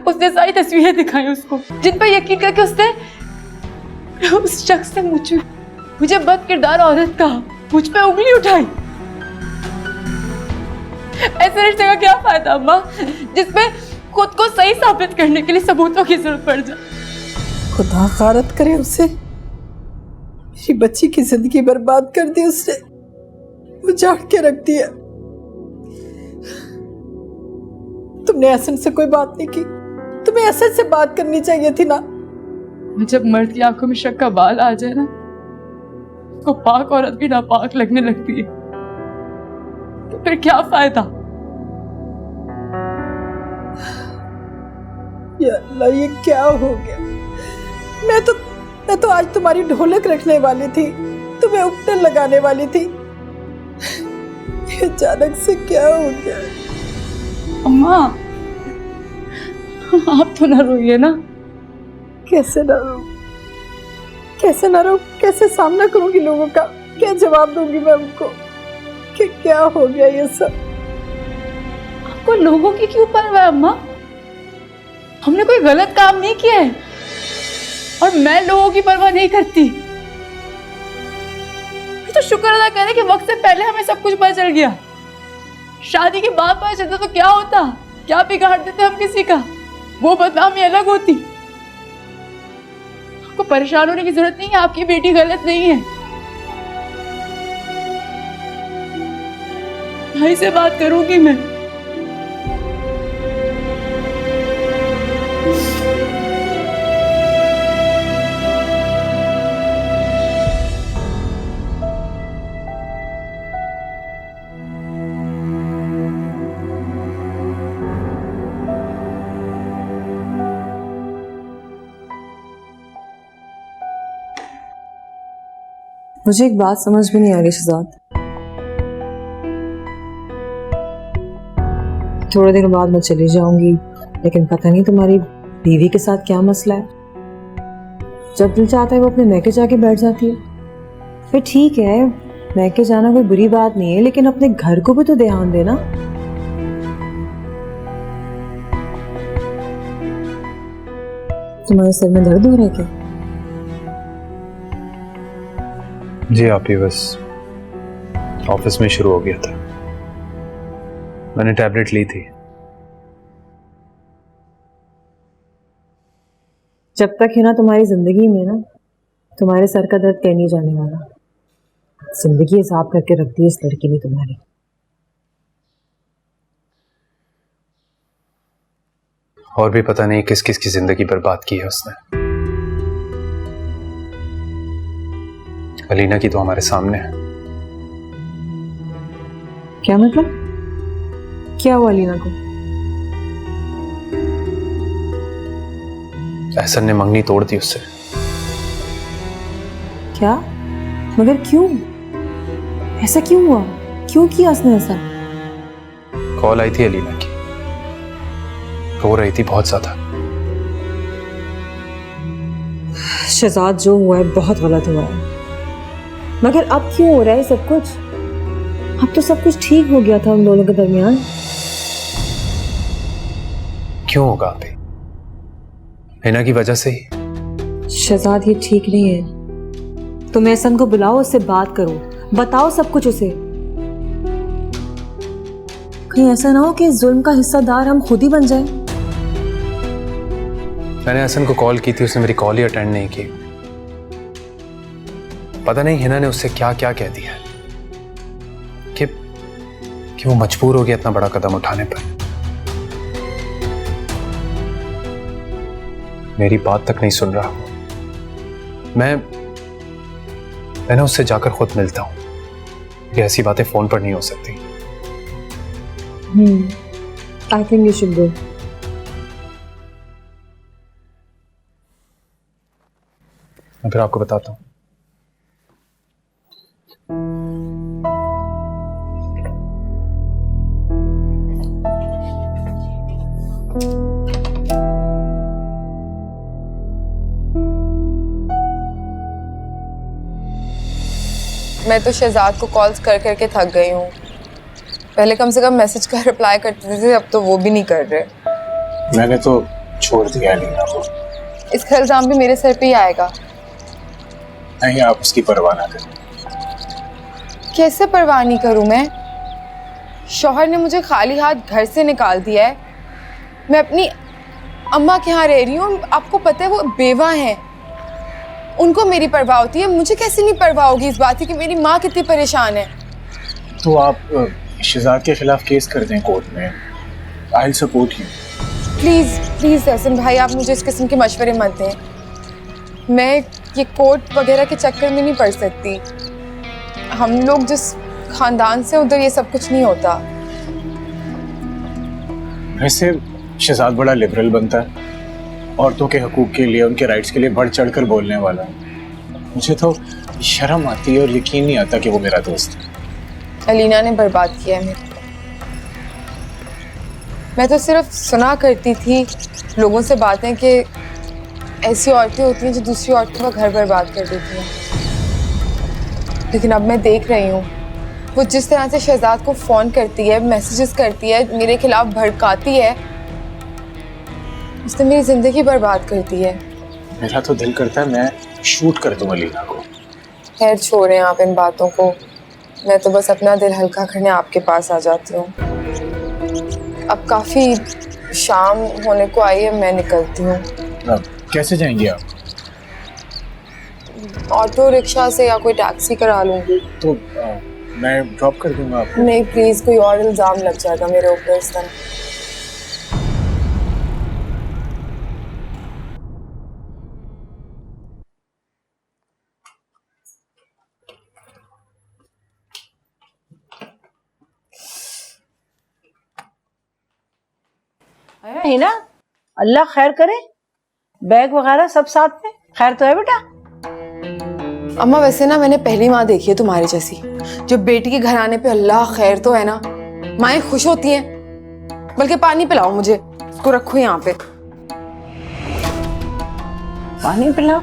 उसने सारी तस्वीरें दिखाई उसको, जिन पर यकीन करके उसने उस शख्स ने मुझे बद किरदार औरत कहा, मुझ पे उंगली उठाई। ऐसे रिश्ते का क्या फायदा अम्मा, जिसमें खुद को सही साबित करने के लिए सबूतों की जरूरत पड़ जाए। खुदा गारत करे उसे, मेरी बच्ची की जिंदगी बर्बाद कर दी उसने, उजाड़ के रख दिया। तुमने एहसन से कोई बात नहीं की, तुम्हें एहसन से बात करनी चाहिए थी ना। जब मर्द की आंखों में शक का बाल आ जाए ना, तो पाक औरत भी नापाक लगने लगती है, तो फिर क्या फायदा। या अल्लाह, ये क्या हो गया। मैं तो आज तुम्हारी ढोलक रखने वाली थी, तुम्हें उपटन लगाने वाली थी, अचानक से क्या हो गया। अम्मा आप तो ना रोइए ना। कैसे ना रो, कैसे ना रो, कैसे सामना करूंगी लोगों का, क्या जवाब दूंगी मैं उनको कि क्या हो गया ये सब। आपको लोगों की क्यों परवाह है अम्मा? हमने कोई गलत काम नहीं किया है, और मैं लोगों की परवाह नहीं करती। तो शुक्र अदा करें कि वक्त से पहले हमें सब कुछ पता चल गया। शादी के बाद पता चलता तो क्या होता, क्या बिगाड़ देते हम किसी का, वो बदनामी अलग होती। आपको परेशान होने की जरूरत नहीं है, आपकी बेटी गलत नहीं है। भाई से बात करूंगी मैं। मुझे एक बात समझ में नहीं आ रही शहजाद। थोड़े दिनों बाद मैं चली जाऊंगी, लेकिन पता नहीं तुम्हारी बीवी के साथ क्या मसला है। जब दिल चाहता है वो अपने मैके जाके बैठ जाती है। फिर ठीक है, मैके जाना कोई बुरी बात नहीं है, लेकिन अपने घर को भी तो ध्यान देना। तुम्हारे सर में दर्द हो रहा है क्या? जी आप ही, बस ऑफिस में शुरू हो गया था, मैंने टैबलेट ली थी। जब तक है ना तुम्हारी जिंदगी में ना, तुम्हारे सर का दर्द कहीं नहीं जाने वाला। जिंदगी हिसाब करके रख दी इस लड़की ने तुम्हारी। और भी पता नहीं किस किस की जिंदगी बर्बाद की है उसने। अलीना की तो हमारे सामने है। क्या मतलब? क्या हुआ अलीना को? एहसन ने मंगनी तोड़ दी उससे। क्या? मगर क्यों? ऐसा क्यों हुआ? क्यों किया उसने ऐसा? कॉल आई थी अलीना की, रो रही थी बहुत ज्यादा। शहजाद, जो हुआ है बहुत गलत हुआ है, मगर अब क्यों हो रहा है सब कुछ? अब तो सब कुछ ठीक हो गया था उन दोनों के दरमियान। क्यों होगा अभी? हिना की वजह से ही। शहजाद, ये ठीक नहीं है। तुम एहसन को बुलाओ, उससे बात करो, बताओ सब कुछ उसे। कहीं ऐसा ना हो कि इस जुल्म का हिस्सेदार हम खुद ही बन जाएं। मैंने एहसन को कॉल की थी, उसने मेरी कॉल ही अटेंड नहीं की। पता नहीं हिना ने उससे क्या क्या कह दिया कि वो मजबूर हो गया इतना बड़ा कदम उठाने पर। मेरी बात तक नहीं सुन रहा। मैं ना उससे जाकर खुद मिलता हूं। ये ऐसी बातें फोन पर नहीं हो सकती। I think you should go. मैं फिर आपको बताता हूँ। मैं तो शहजाद को कॉल्स कर करके थक गई हूँ। पहले कम से कम मैसेज का रिप्लाई करते थे, अब तो वो भी नहीं कर रहे। मैंने तो छोड़ दिया अलीना को। इसका इल्जाम भी मेरे सर पे ही आएगा। नहीं, आप उसकी परवाह ना करें। कैसे परवाह नहीं करूं मैं? शौहर ने मुझे खाली हाथ घर से निकाल दिया है। मैं अपनी अम्मा के यहाँ रह रही हूँ। आपको पता है वो बेवा हैं, उनको मेरी परवाह होती है। मुझे कैसे नहीं परवाह होगी इस बात की कि मेरी माँ कितनी परेशान है। तो आप शहजाद के खिलाफ केस कर दें कोर्ट में। I will support you. Please please Ehsan भाई, आप मुझे इस किस्म के मशवरे मत दें। मैं ये कोर्ट वगैरह के चक्कर में नहीं पड़ सकती। हम लोग जिस खानदान से, उधर ये सब कुछ नहीं होता। वैसे शहजाद बड़ा लिबरल बनता है, औरतों के हकूक के लिए, उनके राइट्स के लिए बढ़ चढ़ कर बोलने वाला है। मुझे तो शर्म आती है और यकीन नहीं आता कि वो मेरा दोस्त है। अलीना ने बर्बाद किया है मेरे को। मैं तो सिर्फ सुना करती थी लोगों से बातें कि ऐसी औरतें होती हैं जो दूसरी औरतों का घर बर्बाद कर देती हैं, लेकिन अब मैं देख रही हूँ वो जिस तरह से शहजाद को फ़ोन करती है, मैसेजेस करती है, मेरे खिलाफ भड़काती है, उसने मेरी ज़िंदगी बर्बाद कर दी है। मेरा तो दिल करता है मैं शूट कर दूं अलीना को। खैर छोड़ें आप इन बातों को। मैं तो बस अपना दिल हल्का करने आपके पास आ जाती हूँ। अब काफ़ी शाम होने को आई है, मैं निकलती हूँ। अब कैसे जाएंगे आप? ऑटो रिक्शा से या कोई टैक्सी करा लूँगी। तो मैं ड्रॉप कर दूंगा आपको। नहीं प्लीज़, कोई और इल्ज़ाम लग जाएगा मेरे ऊपर इस तरह। है ना, अल्लाह खैर करे। बैग वगैरह सब साथ में, खैर तो है बेटा? अम्मा वैसे ना मैंने पहली माँ देखी है तुम्हारी जैसी, जो बेटी के घर आने पे अल्लाह खैर तो है ना, माएँ खुश होती हैं। बल्कि पानी पिलाओ मुझे, इसको रखो यहाँ पे। पानी पिलाओ?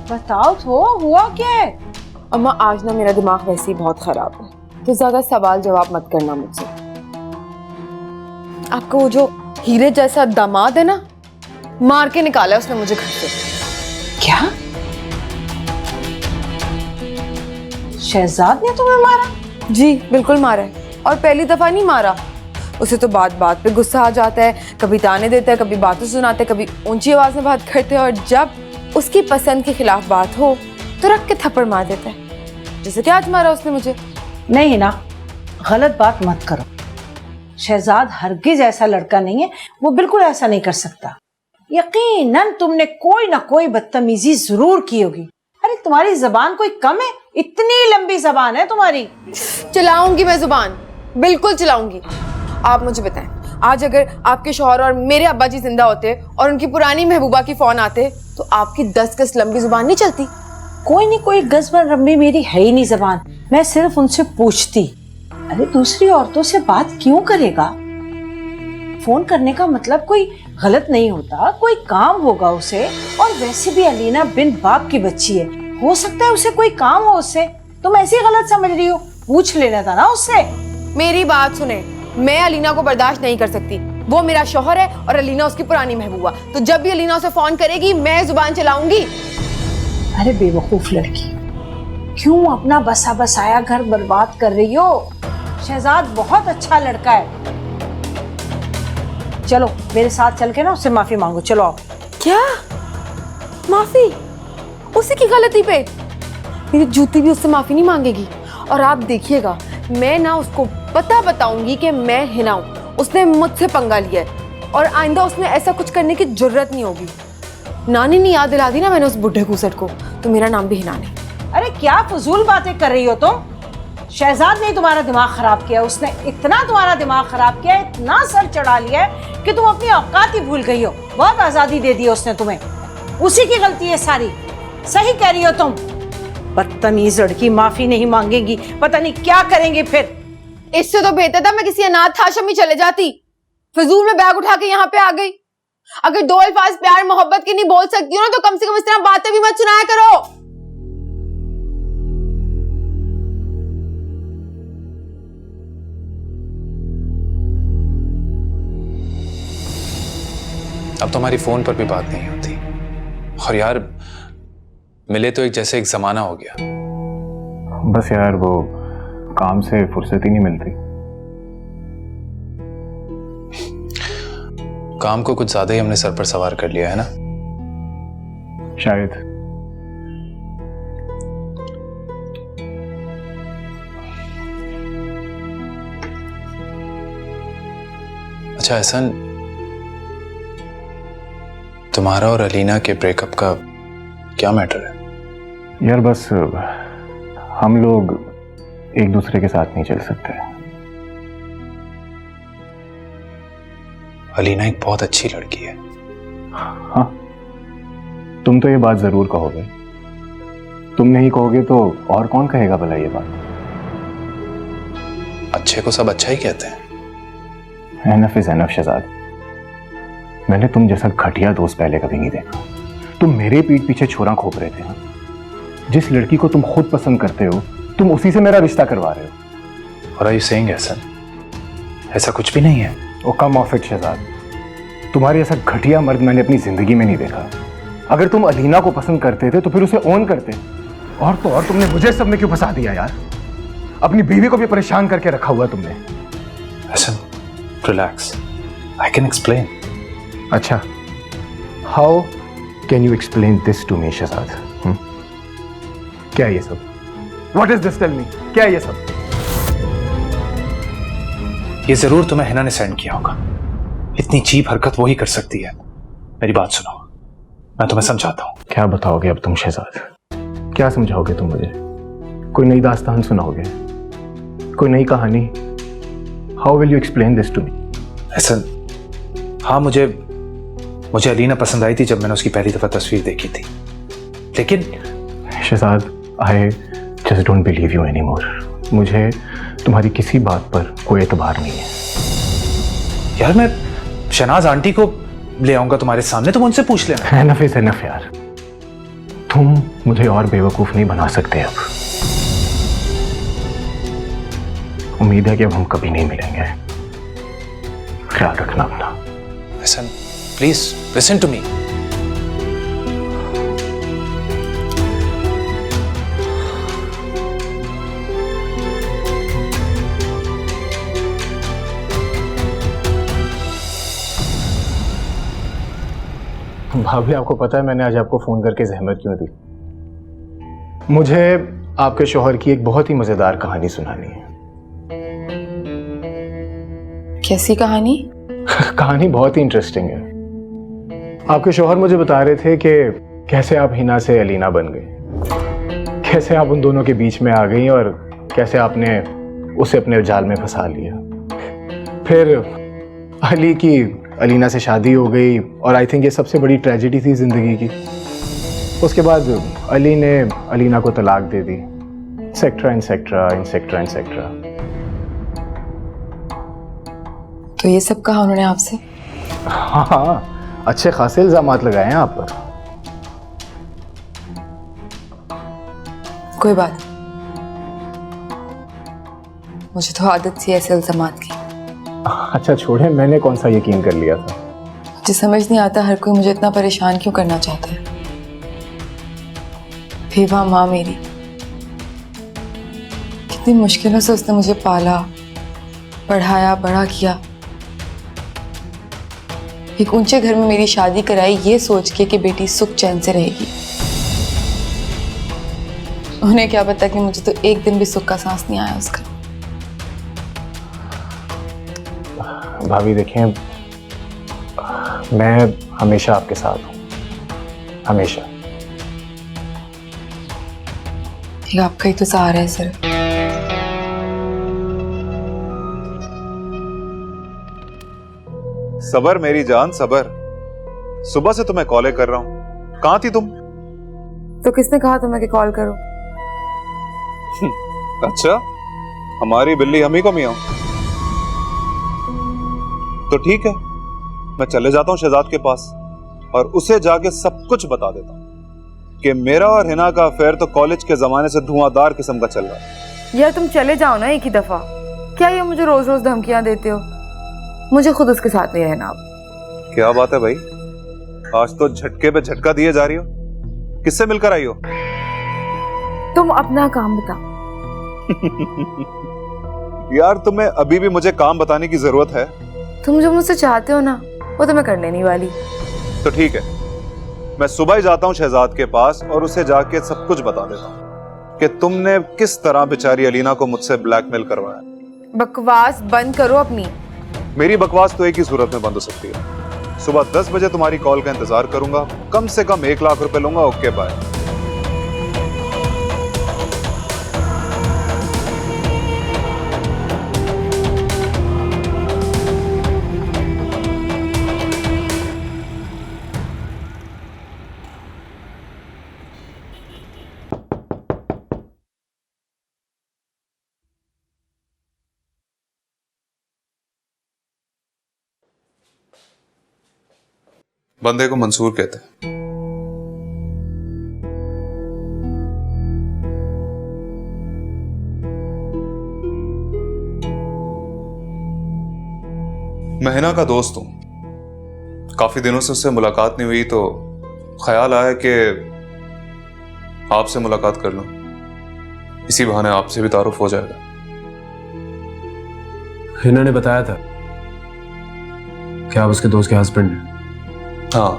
बताओ तो हुआ क्या है? अम्मा आज ना मेरा दिमाग वैसे ही बहुत खराब है, तो ज्यादा सवाल जवाब मत करना मुझसे। आपका वो जो हीरे जैसा दामाद है ना, मार के निकाला है उसने मुझे घर से। क्या? शहजाद ने तुम्हें मारा? जी बिल्कुल मारा है, और पहली दफा नहीं मारा। उसे तो बात बात पे गुस्सा आ जाता है, कभी ताने देता है, कभी बातें सुनाते है, कभी ऊंची आवाज में बात करते हैं, और जब उसकी पसंद के खिलाफ बात हो तो रख के थप्पड़ मार देता है, जैसे कि आज मारा उसने मुझे। नहीं ना, गलत बात मत करो। शहजाद हरगिज ऐसा लड़का नहीं है, वो बिल्कुल ऐसा नहीं कर सकता। यकीनन तुमने कोई ना कोई बदतमीजी जरूर की होगी। अरे तुम्हारी जबान कोई कम है? इतनी लंबी जबान है तुम्हारी। चलाऊंगी मैं जुबान, बिल्कुल चलाऊंगी। आप मुझे बताएं, आज अगर आपके शौहर और मेरे अब्बा जी जिंदा होते और उनकी पुरानी महबूबा की फोन आते, तो आपकी 10 गज लंबी जुबान नहीं चलती? कोई नहीं, कोई गजबर लंबी मेरी है ही नहीं जबान। मैं सिर्फ उनसे पूछती, अरे दूसरी औरतों से बात क्यों करेगा? फोन करने का मतलब कोई गलत नहीं होता, कोई काम होगा उसे। और वैसे भी अलीना बिन बाप की बच्ची है, हो सकता है उसे कोई काम हो उससे। तुम ऐसी गलत समझ रही हो, पूछ लेना था ना उससे। मेरी बात सुने, मैं अलीना को बर्दाश्त नहीं कर सकती। वो मेरा शौहर है और अलीना उसकी पुरानी महबूबा, तो जब भी अलीना उसे फोन करेगी मैं जुबान चलाऊंगी। अरे बेवकूफ लड़की, क्यों अपना बसा बसाया घर बर्बाद कर रही हो? शहजाद बहुत अच्छा लड़का है। चलो मेरे साथ चल के ना उससे माफी मांगो। चलो आओ। क्या माफी? उसी की गलती पे मेरी जूती भी उससे माफी नहीं मांगेगी। और आप देखिएगा, मैं ना उसको पता बताऊंगी कि मैं हिना हूं, उसने मुझसे पंगा लिया है, और आइंदा उसने ऐसा कुछ करने की जरूरत नहीं होगी। नानी ने याद दिला दी ना मैंने उस बुढ़े घूसट को, तो मेरा नाम भी हिना नहीं। अरे क्या फजूल बातें कर रही हो तुम? शहजाद ने तुम्हारा दिमाग खराब किया। उसने इतना तुम्हारा दिमाग खराब किया, इतना सर चढ़ा लिया है कि तुम अपनी औकात ही भूल गई हो। बहुत आजादी दे दी उसने तुम्हें, उसी की गलती है सारी। सही कह रही हो तुम। बदतमीज लड़की माफी नहीं मांगेगी, पता नहीं क्या करेंगे फिर। इससे तो बेहतर था मैं किसी अनाथ आश्रम में चले जाती। फिजूल में बैग उठा के यहाँ पे आ गई। अगर 2 अल्फाज प्यार मोहब्बत के नहीं बोल सकती हो ना, तो कम से कम इस तरह बातें भी मत सुनाया करो। अब तो हमारी फोन पर भी बात नहीं होती। और यार मिले तो एक जैसे एक जमाना हो गया। बस यार वो काम से फुर्सत ही नहीं मिलती। काम को कुछ ज्यादा ही हमने सर पर सवार कर लिया है ना। शायद। अच्छा एहसन, तुम्हारा और अलीना के ब्रेकअप का क्या मैटर है? यार बस हम लोग एक दूसरे के साथ नहीं चल सकते। अलीना एक बहुत अच्छी लड़की है। हाँ, तुम तो ये बात जरूर कहोगे। तुम नहीं कहोगे तो और कौन कहेगा भला ये बात? अच्छे को सब अच्छा ही कहते हैं। Enough is enough Shahzad. मैंने तुम जैसा घटिया दोस्त पहले कभी नहीं देखा। तुम मेरे पीठ पीछे छोरा खोप रहे थे ना। जिस लड़की को तुम खुद पसंद करते हो तुम उसी से मेरा रिश्ता करवा रहे हो। और आर यू सेइंग एहसन, ऐसा कुछ भी नहीं है। ओ कम ऑफ इट शहजाद, तुम्हारे ऐसा घटिया मर्द मैंने अपनी जिंदगी में नहीं देखा। अगर तुम अलीना को पसंद करते थे तो फिर उसे ओन करते। और तो और तुमने मुझे सब में क्यों फंसा दिया यार? अपनी बीवी को भी परेशान करके रखा हुआ तुमने। Ehsan relax, I can explain. अच्छा, how can you explain this to me Shahzad? क्या है ये सब? What is this? Tell me, क्या है ये सब? ये जरूर तुम्हें हिना ने सेंड किया होगा। इतनी चीप हरकत वो ही कर सकती है। मेरी बात सुनो, मैं तुम्हें समझाता हूँ। क्या बताओगे अब तुम शहजाद? क्या समझाओगे तुम मुझे? कोई नई दास्तान सुनाओगे? कोई नई कहानी? How will you explain this to me? Ehsan, हाँ मुझे अलीना पसंद आई थी जब मैंने उसकी पहली दफा तस्वीर देखी थी, लेकिन Shahzad I just don't believe you any more. मुझे तुम्हारी किसी बात पर कोई एतबार नहीं है। यार मैं शहनाज आंटी को ले आऊंगा तुम्हारे सामने, तुम उनसे पूछ लेना। एनफ इज एनफ यार, तुम मुझे और बेवकूफ नहीं बना सकते अब। उम्मीद है कि अब हम कभी नहीं मिलेंगे। ख्याल रखना अपना। Ehsan please listen to me. भाभी आपको पता है मैंने आज आपको फोन करके जहमत क्यों दी? मुझे आपके शौहर की एक बहुत ही मजेदार कहानी सुनानी है। कैसी कहानी? कहानी बहुत ही इंटरेस्टिंग है। आपके शौहर मुझे बता रहे थे कि कैसे आप हिना से अलीना बन गई, कैसे आप उन दोनों के बीच में आ गई और कैसे आपने उसे अपने जाल में फंसा लिया। फिर अली की अलीना से शादी हो गई और आई थिंक ये सबसे बड़ी ट्रेजेडी थी जिंदगी की। उसके बाद अली ने अलीना को तलाक दे दी, सेक्ट्रा इंसेक्ट्रा इंसेक्ट्रा इंसेक्ट्रा। तो ये सब कहा उन्होंने आपसे? हाँ, अच्छे खासे इल्जामात लगाए हैं आप पर। कोई बात, मुझे तो आदत सी ऐसे इल्जामात की। अच्छा छोड़े, मैंने कौन सा यकीन कर लिया था। मुझे समझ नहीं आता हर कोई मुझे इतना परेशान क्यों करना चाहता है। बेवा माँ मेरी, कितनी मुश्किलों से उसने मुझे पाला, पढ़ाया, बड़ा किया। एक ऊंचे घर में मेरी शादी कराई ये सोच के कि बेटी सुख चैन से रहेगी। उन्हें क्या पता कि मुझे तो एक दिन भी सुख का सांस नहीं आया उसका। भाभी देखें, मैं हमेशा आपके साथ हूँ, हमेशा। ठीक, आपका ही तो सहारा है सिर्फ। सबर मेरी जान सबर। सुबह से तुम्हें कॉल कर रहा हूं, कहां थी तुम? तो किसने कहा तुम्हें कि कॉल करो? अच्छा, हमारी बिल्ली हम ही को मियां। तो ठीक है, मैं चले जाता हूं शहजाद के पास और उसे जाके सब कुछ बता देता हूं कि मेरा और हिना का अफेयर तो कॉलेज के जमाने से धुआंधार किस्म का चल रहा है। यार तुम चले जाओ ना एक ही दफा। क्या ये मुझे रोज रोज धमकियां देते हो? मुझे खुद उसके साथ नहीं रहना अब। क्या बात है भाई, आज तो झटके पे झटका दिए जा रही हो। किससे मिलकर आई हो? तुम अपना काम बताओ। यार तुम्हें अभी भी मुझे काम बताने की जरूरत है? तुम जो मुझसे चाहते हो ना वो तो मैं कर लेने वाली। तो ठीक है, मैं सुबह ही जाता हूँ शहजाद के पास और उसे जाके सब कुछ बता देता हूँ कि तुमने किस तरह बेचारी अलीना को मुझसे ब्लैकमेल करवाया। बकवास बंद करो अपनी। मेरी बकवास तो एक ही सूरत में बंद हो सकती है। सुबह 10 बजे तुम्हारी कॉल का इंतजार करूंगा, कम से कम 1 लाख रुपए लूंगा। Okay bye. बंदे को मंसूर कहते हैं। मैं हिना का दोस्त हूं। काफी दिनों से उससे मुलाकात नहीं हुई तो ख्याल आया कि आपसे मुलाकात कर लूं। इसी बहाने आपसे भी तारुफ हो जाएगा। हिना ने बताया था कि आप उसके दोस्त के हस्बैंड हैं। हाँ।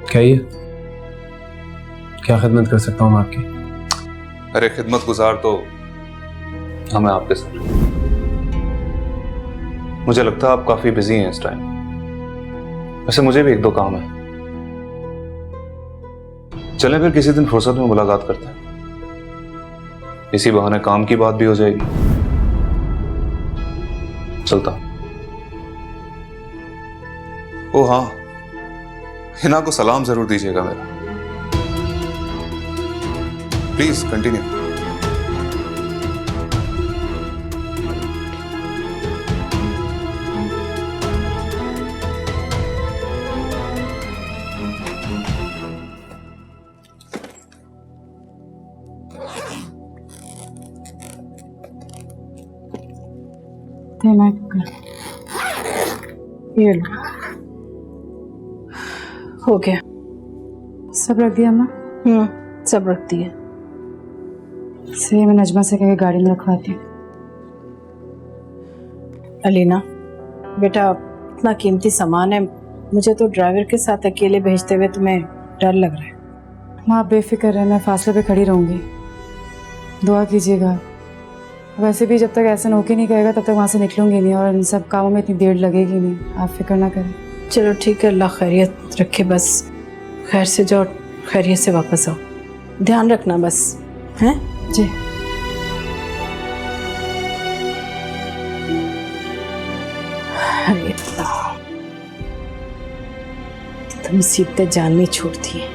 क्या ये क्या खिदमत कर सकता हूं मैं आपकी? अरे खिदमत गुजार तो हमें आपके सर। मुझे लगता है आप काफी बिजी हैं इस टाइम। वैसे मुझे भी 1-2 काम है। चलें फिर किसी दिन फुर्सत में मुलाकात करते हैं। इसी बहाने काम की बात भी हो जाएगी। चलता। ओ हाँ, हिना को सलाम जरूर दीजिएगा मेरा। Please continue. ये लो, हो गया। सब रख दिया अम्मा? सब रख दिए। से मैं नजमा से कह गाड़ी में रखवाती हूँ। अलीना बेटा, इतना कीमती सामान है, मुझे तो ड्राइवर के साथ अकेले भेजते हुए तुम्हें डर लग रहा है। माँ बेफिक्र है, मैं फासले पे खड़ी रहूंगी। दुआ कीजिएगा। वैसे भी जब तक एहसन होके नहीं कहेगा तब तक वहाँ से निकलूंगी नहीं, और इन सब कामों में इतनी देर लगेगी नहीं। आप फिक्र ना करें। चलो ठीक है, अल्लाह खैरियत रखे। बस खैर से जाओ, खैरियत से वापस आओ। ध्यान रखना बस, हैं? जी। अरे अल्लाह, तो मुसीबतें जान नहीं छोड़ती है।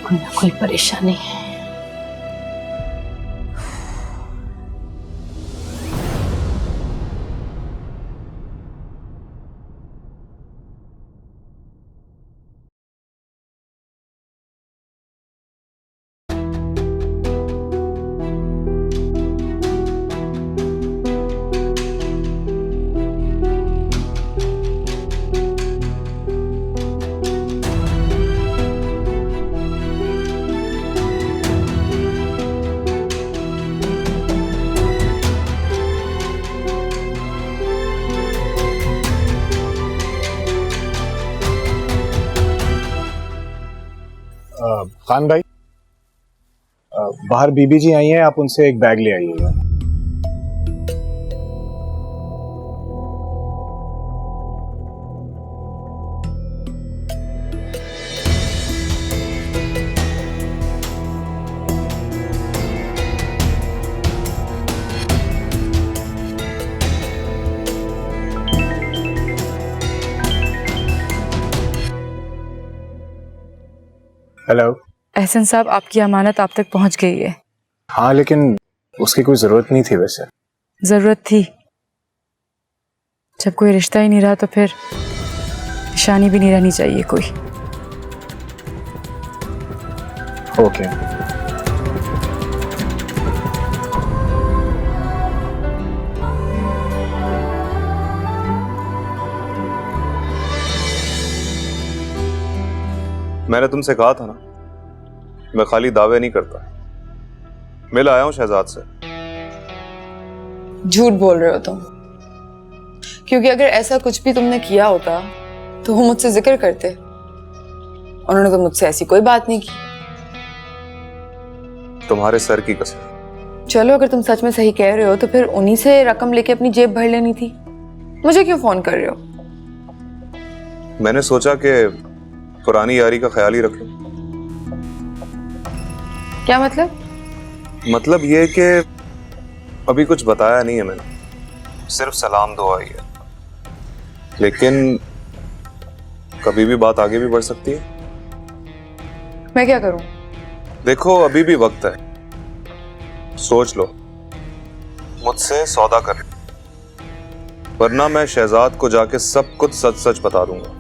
कोई ना कोई परेशानी है। खान भाई, बाहर बीबी जी आई हैं, आप उनसे एक बैग ले आइएगा। हेलो। एहसन साहब, आपकी अमानत आप तक पहुंच गई है। हाँ, लेकिन उसकी कोई जरूरत नहीं थी। वैसे जरूरत थी। जब कोई रिश्ता ही नहीं रहा तो फिर निशानी भी नहीं रहनी चाहिए कोई। ओके। मैंने तुमसे कहा था ना, मैं खाली दावे नहीं करता। मिल आया हूं शहजाद से। झूठ बोल रहे हो तुम, क्योंकि अगर ऐसा कुछ भी तुमने किया होता तो वो मुझसे जिक्र करते। उन्होंने तो मुझसे ऐसी कोई बात नहीं की। तुम्हारे सर की कसम। चलो, अगर तुम सच में सही कह रहे हो तो फिर उन्हीं से रकम लेके अपनी जेब भर लेनी थी। मुझे क्यों फोन कर रहे हो? मैंने सोचा कि पुरानी यारी का ख्याल ही रख लो। क्या मतलब? मतलब ये कि अभी कुछ बताया नहीं है मैंने, सिर्फ सलाम दुआ ही है। लेकिन कभी भी बात आगे भी बढ़ सकती है। मैं क्या करूं? देखो, अभी भी वक्त है, सोच लो, मुझसे सौदा कर लो, वरना मैं शहजाद को जाके सब कुछ सच सच बता दूंगा।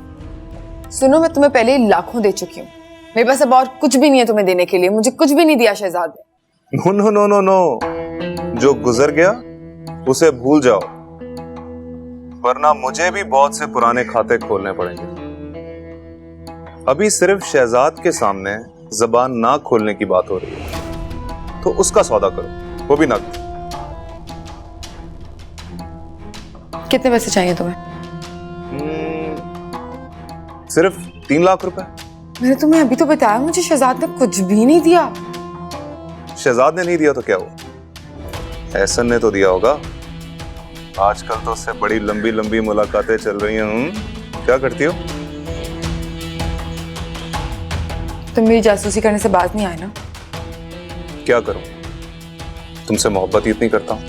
सुनो, मैं तुम्हें पहले ही लाखों दे चुकी हूँ। मेरे पास अब और कुछ भी नहीं है तुम्हें देने के लिए। मुझे कुछ भी नहीं दिया शहजाद ने। No no no no no, जो गुजर गया उसे भूल जाओ, वरना मुझे भी बहुत से पुराने खाते खोलने पड़ेंगे। अभी सिर्फ शहजाद के सामने जबान ना खोलने की बात हो रही है, तो उसका सौदा करो, वो भी नकद। कितने पैसे चाहिए तुम्हें? सिर्फ 3 लाख रुपए। मैंने तुम्हें अभी तो बताया, मुझे शहजाद ने कुछ भी नहीं दिया। शहजाद ने नहीं दिया तो क्या हुआ? एहसन ने तो दिया होगा। आजकल तो उससे बड़ी लंबी लंबी मुलाकातें चल रही हैं। क्या करती हो? तुम मेरी जासूसी करने से बात नहीं आए ना? क्या करूं, तुमसे मोहब्बत ही इतनी करता हूं,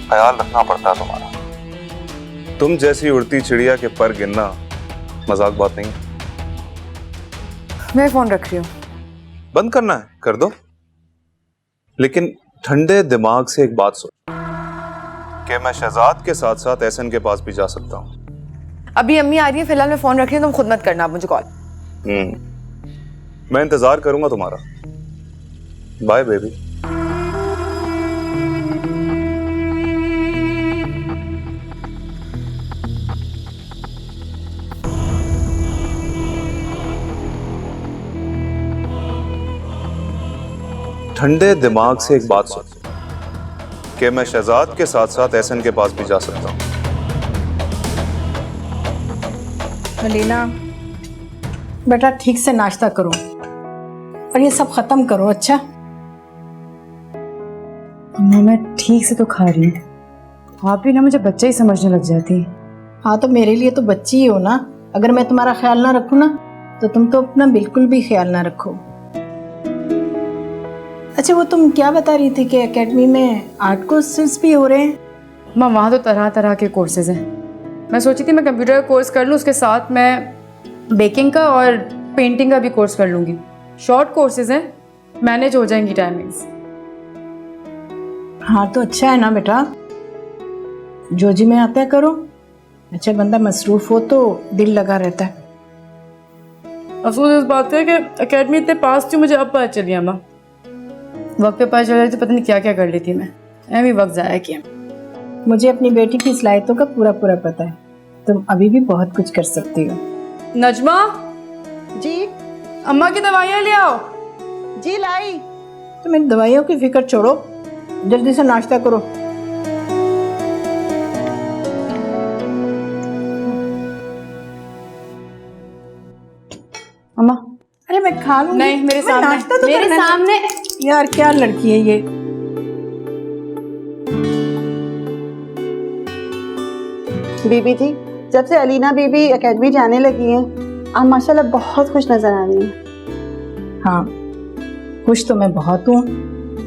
ख्याल रखना पड़ता है तुम्हारा। तुम जैसी उड़ती चिड़िया के पर गिनना मजाक बात नहीं है। मैं फोन रख रही हूँ। बंद करना है कर दो, लेकिन ठंडे दिमाग से एक बात सोच कि मैं शहजाद के साथ साथ एहसन के पास भी जा सकता हूं। अभी अम्मी आ रही है, फिलहाल मैं फोन रख रही हूँ। तुम खुद मत करना आप मुझे कॉल। मैं इंतजार करूंगा तुम्हारा। Bye baby. ठंडे दिमाग से एक बात सोच कि मैं शहजाद के साथ साथ एहसन के पास भी जा सकता हूं। अलीना बेटा, ठीक से नाश्ता करो और ये सब खत्म करो। अच्छा? अम्मा, मैं ठीक से तो खा रही हूँ, आप भी ना मुझे बच्चा ही समझने लग जाती है। हाँ, तो मेरे लिए तो बच्ची ही हो ना। अगर मैं तुम्हारा ख्याल ना रखूँ ना, तो तुम तो अपना बिल्कुल भी ख्याल ना रखो। अच्छा, वो तुम क्या बता रही थी कि एकेडमी में आर्ट कोर्सेज भी हो रहे हैं? अम्मा, वहाँ तो तरह तरह के कोर्सेज हैं। मैं सोची थी मैं कंप्यूटर का कोर्स कर लूँ, उसके साथ मैं बेकिंग का और पेंटिंग का भी कोर्स कर लूँगी। शॉर्ट कोर्सेज हैं, मैनेज हो जाएंगी टाइमिंग्स। हाँ, तो अच्छा है ना बेटा, जो जी में आता है करो। अच्छा, बंदा मसरूफ हो तो दिल लगा रहता है। अफसोस इस बात है कि एकेडमी इतने पास थी, मुझे अब पता चली। अम्मा, वक्त पे पता चल रही थी, पता नहीं क्या क्या कर लेती मैं। भी वक्त ज़ाया किया। मुझे अपनी बेटी की सलाहियतों का पूरा पूरा पता है। तुम अभी भी बहुत कुछ कर सकती हो। नजमा जी? अम्मा की दवाइयाँ ले आओ। जी लाई। तो मेरी दवाइयों की फिक्र छोड़ो, जल्दी से नाश्ता करो। अम्मा, अरे मैं खा लूंगी। नहीं, मेरे मैं सामने। नाश्ता तो मेरे करना है। सामने। यार क्या लड़की है ये। बीबी जी, जब से अलीना बीबी एकेडमी जाने लगी हैं, आप माशाल्लाह बहुत खुश नजर आ रही हैं। हाँ, खुश तो मैं बहुत हूँ।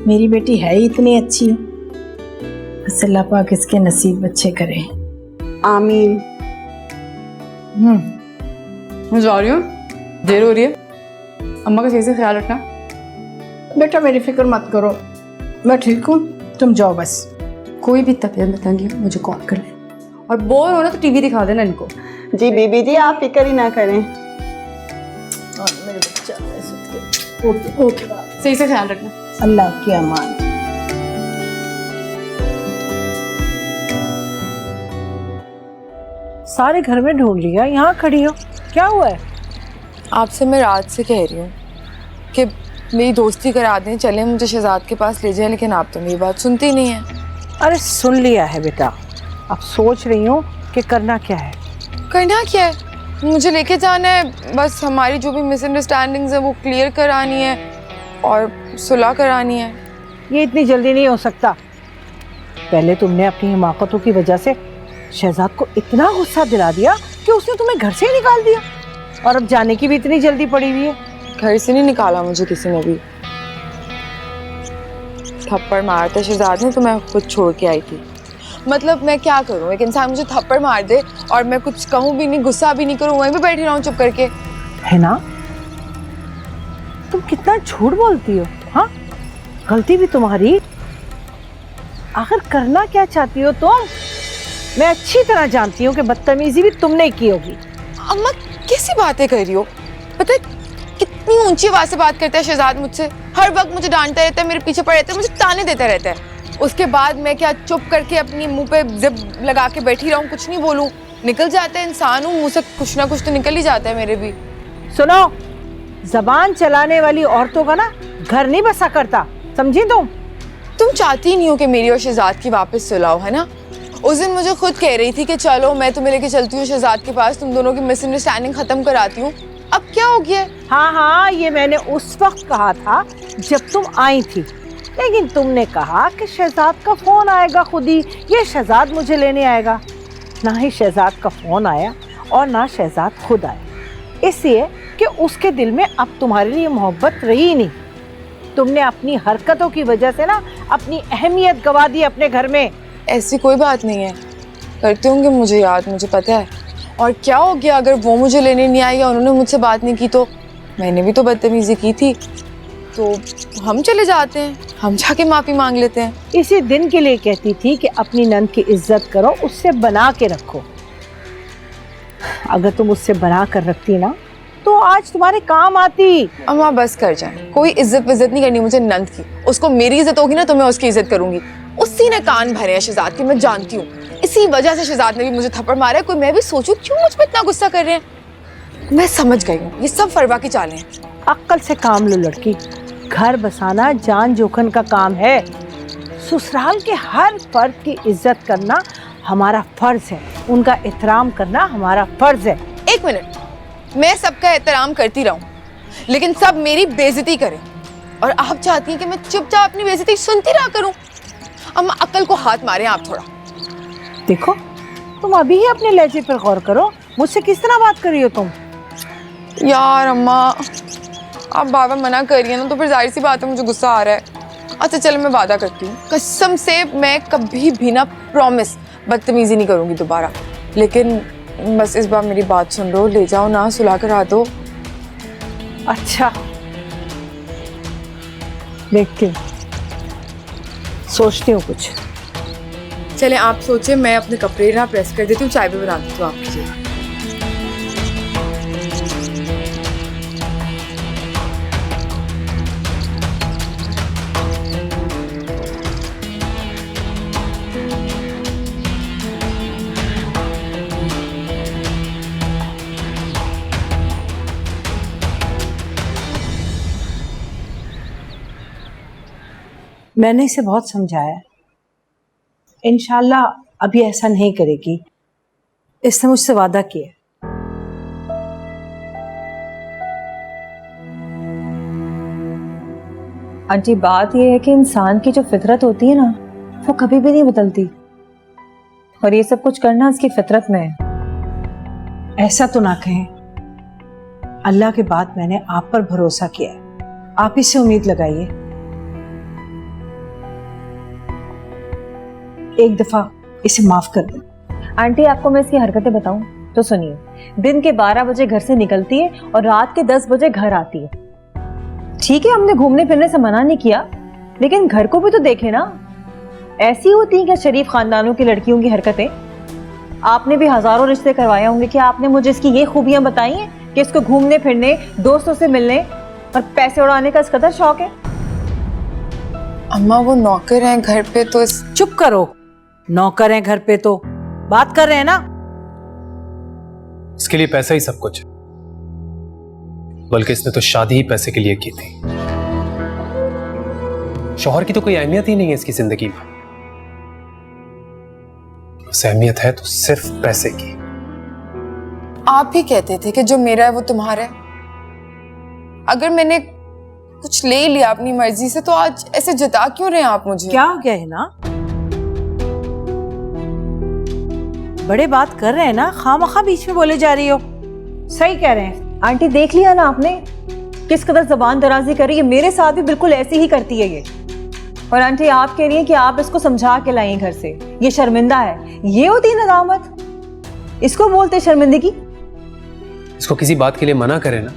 मेरी बेटी है ही इतनी अच्छी। बस अल्लाह पाक इसके नसीब अच्छे करे। आमीन। मैं जा रही हूँ, देर हो रही है। अम्मा का सही से ख्याल रखना। बेटा मेरी फिक्र मत करो, मैं ठीक हूँ, तुम जाओ बस। कोई भी तबीयत में तंगी हो मुझे कॉल कर ले, और बोर हो ना तो टीवी दिखा देना इनको। जी बीबी जी, आप फिक्र ही ना करें। मेरे बच्चा ओके ओके, सही से ख्याल रखना। अल्लाह की अमान। सारे घर में ढूंढ लिया, यहाँ खड़ी हो, क्या हुआ है? आपसे मैं रात से कह रही हूँ कि मेरी दोस्ती करा दें, चलें मुझे शहजाद के पास ले जाएं, लेकिन आप तो मेरी बात सुनती नहीं है। अरे सुन लिया है बेटा, अब सोच रही हूँ कि करना क्या है। करना क्या है? मुझे लेके जाना है, बस हमारी जो भी मिसअंडरस्टैंडिंग्स है वो क्लियर करानी है और सुलह करानी है। ये इतनी जल्दी नहीं हो सकता। पहले तुमने अपनी हिमाकतों की वजह से शहजाद को इतना गुस्सा दिला दिया कि उसने तुम्हें घर से ही निकाल दिया, और अब जाने की भी इतनी जल्दी पड़ी हुई है। घर से नहीं निकाला मुझे किसी ने भी, थप्पड़ मारते शहजाद ने तो मैं खुद छोड़ के आई थी। मतलब मैं क्या करूं, एक इंसान मुझे थप्पड़ मार दे और मैं कुछ कहूं भी नहीं, गुस्सा भी नहीं करूं, वहीं पे बैठी रहूं चुप करके। है ना, तुम कितना झूठ बोलती हो। हाँ, गलती भी तुम्हारी। आखिर करना क्या चाहती हो तुम? मैं अच्छी तरह जानती हूँ कि बदतमीजी भी तुमने की होगी। अम्मा कैसी बातें कर रही हो? पता है कितनी ऊंची आवाज से बात करता है शहजाद मुझसे, हर वक्त मुझे डांटता रहता है, मेरे पीछे पड़े रहता है, मुझे ताने देता रहता है। उसके बाद मैं क्या चुप करके अपनी मुंह पे जिप लगा के बैठी रहूं, कुछ नहीं बोलूं? निकल जाता है, इंसान हूं, मुंह से कुछ ना कुछ तो निकल ही जाता है मेरे भी। सुनो, जबान चलाने वाली औरतों का ना घर नहीं बसा करता, समझी तुम चाहती ही नहीं हो कि मेरी और शहजाद की वापस सुलह हो, है ना? उस दिन मुझे खुद कह रही थी कि चलो मैं तुम्हें लेके चलती हूँ शहजाद के पास, तुम दोनों की मिसअंडरस्टैंडिंग खत्म कराती हूँ। अब क्या हो गया? हाँ हाँ, ये मैंने उस वक्त कहा था जब तुम आई थी, लेकिन तुमने कहा कि शहजाद का फोन आएगा खुद ही, ये शहजाद मुझे लेने आएगा। ना ही शहजाद का फोन आया और ना शहजाद खुद आया, इसलिए कि उसके दिल में अब तुम्हारे लिए मोहब्बत रही नहीं। तुमने अपनी हरकतों की वजह से ना अपनी अहमियत गवा दी अपने घर में। ऐसी कोई बात नहीं है, करते होंगे मुझे याद, मुझे पता है। और क्या हो गया अगर वो मुझे लेने नहीं आई या उन्होंने मुझसे बात नहीं की? तो मैंने भी तो बदतमीजी की थी, तो हम चले जाते हैं, हम जाके माफी मांग लेते हैं। इसी दिन के लिए कहती थी कि अपनी नंद की इज्जत करो, उससे बना के रखो। अगर तुम उससे बना कर रखती ना तो आज तुम्हारे काम आती। अम्मा बस कर जाए, कोई इज्जत विज्जत नहीं करनी मुझे नंद की। उसको मेरी इज्जत होगी ना तो मैं उसकी इज्जत करूंगी। उसी ने कान भरे हैं शहजाद के, मैं जानती हूँ। इसी वजह से शहजाद ने भी मुझे थप्पड़ मारा है। कोई मैं भी सोचूं क्यों मुझ पे इतना गुस्सा कर रहे हैं। मैं समझ गई हूँ, ये सब फरवा की चालें हैं। अक्ल से काम लो लड़की, घर बसाना जान जोखन का काम है। ससुराल के हर फर्द की इज्जत करना हमारा फर्ज है, उनका एहतराम करना हमारा फर्ज है। एक मिनट, मैं सबका एहतराम करती रहूं, लेकिन सब मेरी बेइज्जती करें। और आप चाहती हैं कि मैं चुपचाप अपनी बेइज्जती सुनती रहा करूं? अम्मा अक्ल को हाथ मारें आप थोड़ा। देखो, तुम अभी ही अपने लहजे पर गौर करो, मुझसे किस तरह बात कर रही हो तुम? यार अम्मा, आप बार बार मना कर रही है ना, तो फिर जाहिर सी बात है मुझे गुस्सा आ रहा है। अच्छा चलो, मैं वादा करती हूँ, कसम से मैं कभी भी ना, प्रॉमिस, बदतमीजी नहीं करूँगी दोबारा। लेकिन बस इस बार मेरी बात सुन लो, ले जाओ ना, सुला करा दो। अच्छा, देखती हूँ, सोचती हूँ कुछ। चले आप सोचे, मैं अपने कपड़े ना प्रेस कर देती हूँ, चाय भी बना देती हूँ आपके लिए। मैंने इसे बहुत समझाया, इंशाल्लाह अभी ऐसा नहीं करेगी। इसने मुझसे वादा किया। आंटी, बात यह है कि इंसान की जो फितरत होती है ना, वो कभी भी नहीं बदलती, और ये सब कुछ करना उसकी फितरत में है। ऐसा तो ना कहें, अल्लाह के बाद मैंने आप पर भरोसा किया है, आप ही से उम्मीद लगाइए। एक दफा इसे माफ कर दें। आंटी, आपको मैं इसकी हरकतें बताऊं तो सुनिए। दिन के 12 बजे घर से निकलती है और रात के 10 बजे घर आती है। ठीक है, हमने घूमने फिरने से मना नहीं किया, लेकिन घर को भी तो देखे ना। ऐसी होती हैं क्या शरीफ खानदानों की लड़कियों की हरकतें? आपने भी हजारों रिश्ते करवाए होंगे, क्या आपने मुझे इसकी ये खूबियां बताई हैं कि इसको घूमने फिरने, दोस्तों से मिलने और पैसे उड़ाने का इस कदर शौक है? अम्मा वो नौकर हैं घर पे, तो इस... चुप करो, नौकर हैं घर पे तो बात कर रहे हैं ना। इसके लिए पैसा ही सब कुछ है। बल्कि इसने तो शादी ही पैसे के लिए की थी। शौहर की तो कोई अहमियत ही नहीं है इसकी जिंदगी में। उसे अहमियत है तो सिर्फ पैसे की। आप ही कहते थे कि जो मेरा है वो तुम्हारा है। अगर मैंने कुछ ले ही लिया अपनी मर्जी से तो आज ऐसे जता क्यों रहे हैं आप मुझे? क्या हो गया है ना, बड़े बात कर रहे हैं ना, खामखा बीच में बोले जा रही हो। सही कह रहे हैं। आंटी देख लिया ना आपने किस कदर जबान दराजी करी है। मेरे साथ भी बिल्कुल ऐसी ही करती है ये। और आंटी आप कह रही हैं कि आप इसको समझा के लाई घर से, ये शर्मिंदा है। ये होती है नदामत, इसको बोलते शर्मिंदगी। इसको किसी बात के लिए मना करे ना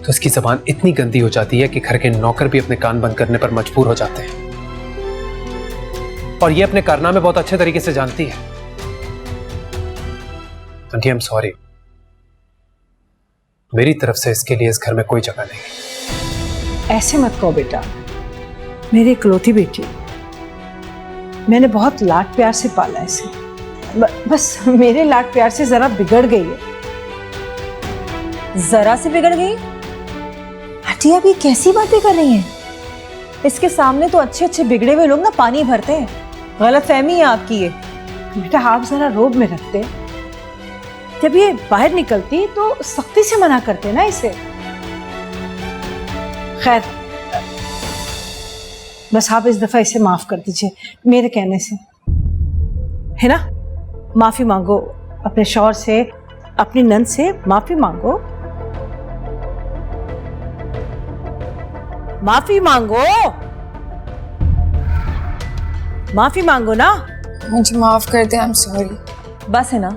तो इसकी जबान इतनी गंदी हो जाती है कि घर के नौकर भी अपने कान बंद करने पर मजबूर हो जाते हैं। और ये अपने कारनामे बहुत अच्छे तरीके से जानती है। आंटी आई एम सॉरी, मेरी तरफ से इसके लिए इस घर में कोई जगह नहीं। ऐसे मत कहो बेटा, मेरी इकलौती बेटी, मैंने बहुत लाड प्यार से पाला इसे। बस मेरे लाड प्यार से जरा बिगड़ गई है। जरा से बिगड़ गई? आंटी आप ये कैसी बातें कर रही हैं? इसके सामने तो अच्छे अच्छे बिगड़े हुए लोग ना पानी भरते हैं। गलत फहमी है आपकी ये। बेटा आप जरा रोब में रखते, जब ये बाहर निकलती तो सख्ती से मना करते ना इसे। खैर बस आप इस दफा इसे माफ कर दीजिए मेरे कहने से, है ना। माफी मांगो अपने शौहर से, अपनी नंद से माफी मांगो। माफी मांगो, माफी मांगो ना। मुझे माफ कर दे, आई एम सॉरी। बस है ना,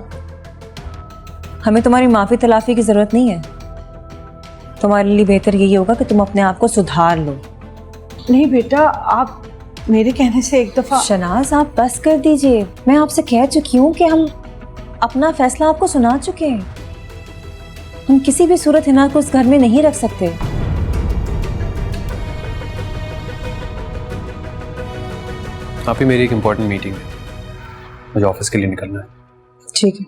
हमें तुम्हारी माफी तलाफी की जरूरत नहीं है। तुम्हारे लिए बेहतर यही होगा कि तुम अपने आप को सुधार लो। नहीं बेटा, आप मेरे कहने से एक दफा। शनाज आप बस कर दीजिए। मैं आपसे कह चुकी हूँ कि हम अपना फैसला आपको सुना चुके हैं। हम किसी भी सूरत हिना को उस घर में नहीं रख सकते। आप ही मेरी एक इंपॉर्टेंट मीटिंग है, मुझे ऑफिस के लिए निकलना है। ठीक है।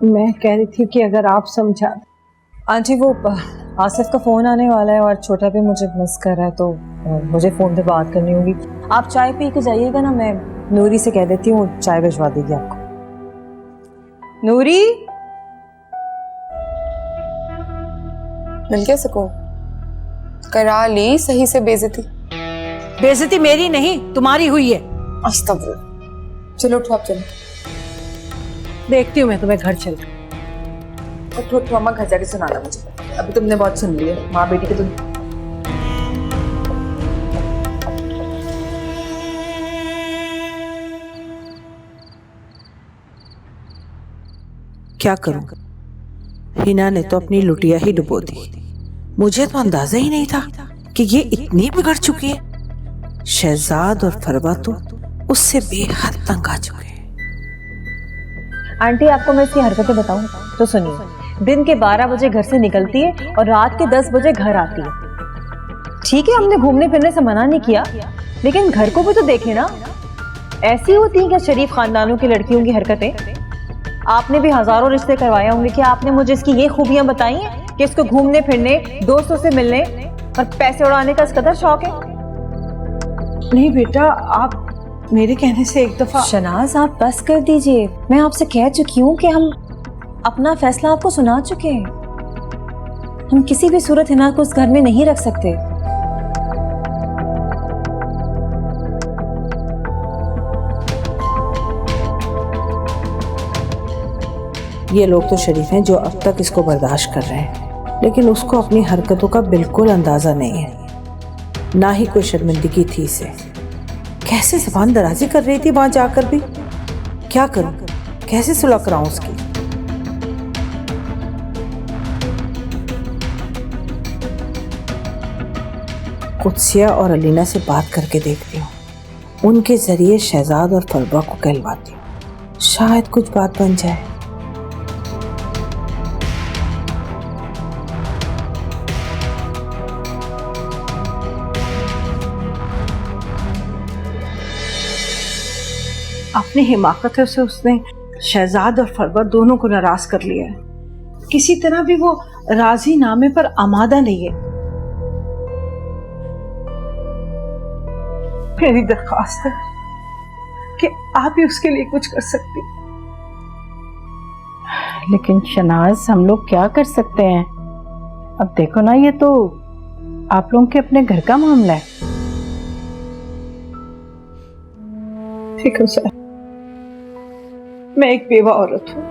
मैं कह रही थी कि अगर आप समझा। आंटी वो आसिफ का फोन आने वाला है और छोटा भी मुझे मिस कर रहा है, तो मुझे फोन पे बात करनी होगी। आप चाय पी के जाइएगा ना, मैं नूरी से कह देती हूँ चाय भिजवा देगी आपको। नूरी मिल क्या सको, करा ली सही से बेइज्जती। बेइज्जती मेरी नहीं तुम्हारी हुई है। अस्तगफुर। चलो उठो, आप चलो। देखती हूँ मैं तुम्हें घर चल रही। उठो अम्मा, घर जाके सुनाना मुझे। अभी तुमने बहुत सुन लिया माँ बेटी के। तुम क्या करूं, हिना ने तो अपनी लुटिया ही डुबो दी। मुझे तो अंदाजा ही नहीं था कि ये इतनी बिगड़ चुकी है। शहजाद और फरवा तो उससे बेहद तंग आ चुके हैं। आंटी आपको मैं इसकी हरकतें बताऊं तो सुनिए। दिन के 12 बजे घर से निकलती है और रात के 10 बजे घर आती है। ठीक है, हमने घूमने फिरने से मना नहीं किया, लेकिन घर को भी तो देखे ना। ऐसी होती है क्या शरीफ खानदानों की लड़कियों की हरकतें? आपने भी हजारों रिश्ते करवाए होंगे, क्या आपने मुझे इसकी ये खूबियां बताई हैं कि इसको घूमने फिरने, दोस्तों से मिलने और पैसे उड़ाने का इस कदर शौक है? नहीं बेटा, आप मेरे कहने से एक दफा। शनाज आप बस कर दीजिए। मैं आपसे कह चुकी हूँ कि हम अपना फैसला आपको सुना चुके हैं। हम किसी भी सूरत हिना को उस घर में नहीं रख सकते। ये लोग तो शरीफ हैं जो अब तक इसको बर्दाश्त कर रहे हैं, लेकिन उसको अपनी हरकतों का बिल्कुल अंदाजा नहीं है, ना ही कोई शर्मिंदगी थी इसे। कैसे ज़बान दराजी कर रही थी वहां जाकर भी। क्या करूं, कैसे सुलह कराऊं उसकी। कुत्सिया और अलीना से बात करके देखती हूँ, उनके जरिए शहजाद और फरबा को कहलवाती हूँ, शायद कुछ बात बन जाए। अपनी हिमाकत से उसने शहजाद और फरवा दोनों को नाराज कर लिया है। किसी तरह भी वो राजी नामे पर आमादा नहीं है। मेरी दरख्वास्त है कि आप ही उसके लिए कुछ कर सकती। लेकिन शनाज, हम लोग क्या कर सकते हैं? अब देखो ना, ये तो आप लोगों के अपने घर का मामला है। ठीक है सर, मैं एक बेवा औरत हूँ।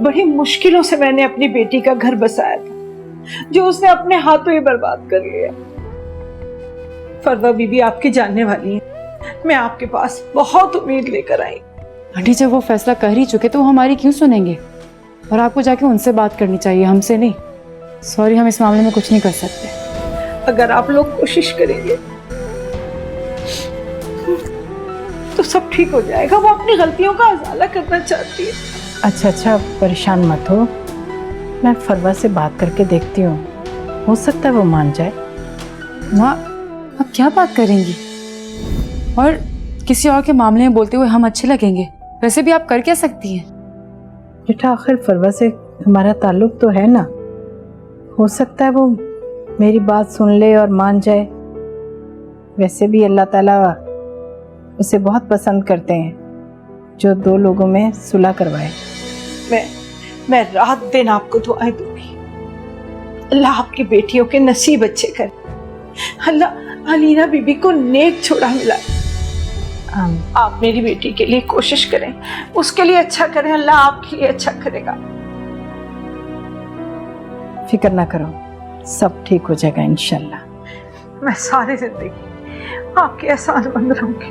बड़ी मुश्किलों से मैंने अपनी बेटी का घर बसाया था, जो उसने अपने हाथों ही बर्बाद कर लिया। फरवा बीबी आपकी जानने वाली है। मैं आपके पास बहुत उम्मीद लेकर आई। आंटी, जब वो फैसला कर ही चुके तो वो हमारी क्यों सुनेंगे? और आपको जाके उनसे बात करनी चाहिए, हमसे नहीं। सॉरी, हम इस मामले में कुछ नहीं कर सकते। अगर आप लोग कोशिश करेंगे तो सब ठीक हो जाएगा। वो अपनी गलतियों का अज़ाला करना चाहती है। अच्छा, परेशान मत हो। मैं फरवा से बात करके देखती हूँ, हो सकता है वो मान जाए। माँ, अब क्या बात करेंगी? और किसी और के मामले में बोलते हुए हम अच्छे लगेंगे? वैसे भी आप कर क्या सकती हैं? बेटा, आखिर फरवा से हमारा ताल्लुक तो है ना। हो सकता है वो मेरी बात सुन ले और मान जाए। वैसे भी अल्लाह ताला उसे बहुत पसंद करते हैं जो दो लोगों में सुलह करवाए। मैं रात दिन आपको दुआएं दूंगी। अल्लाह आपकी बेटियों के नसीब अच्छे करे। अल्लाह अलीना बीबी को नेक छोड़ा मिला। आप मेरी बेटी के लिए कोशिश करें, उसके लिए अच्छा करें। अल्लाह आपके लिए अच्छा करेगा। फिक्र ना करो, सब ठीक हो जाएगा इंशाल्लाह। मैं सारी जिंदगी आपके एहसानमंद रहूंगी।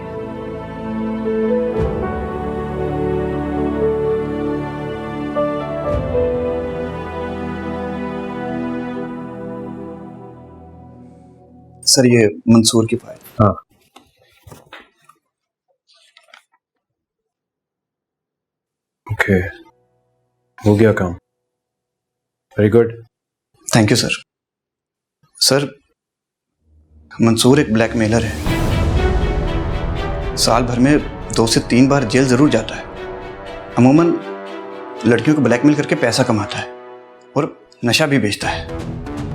सर, ये मंसूर की फाइल। हाँ, ओके, हो गया काम। Very good. Thank you sir. Sir, Mansoor एक ब्लैकमेलर है। साल भर में 2 से 3 बार जेल जरूर जाता है। अमूमन लड़कियों को ब्लैकमेल करके पैसा कमाता है और नशा भी बेचता है,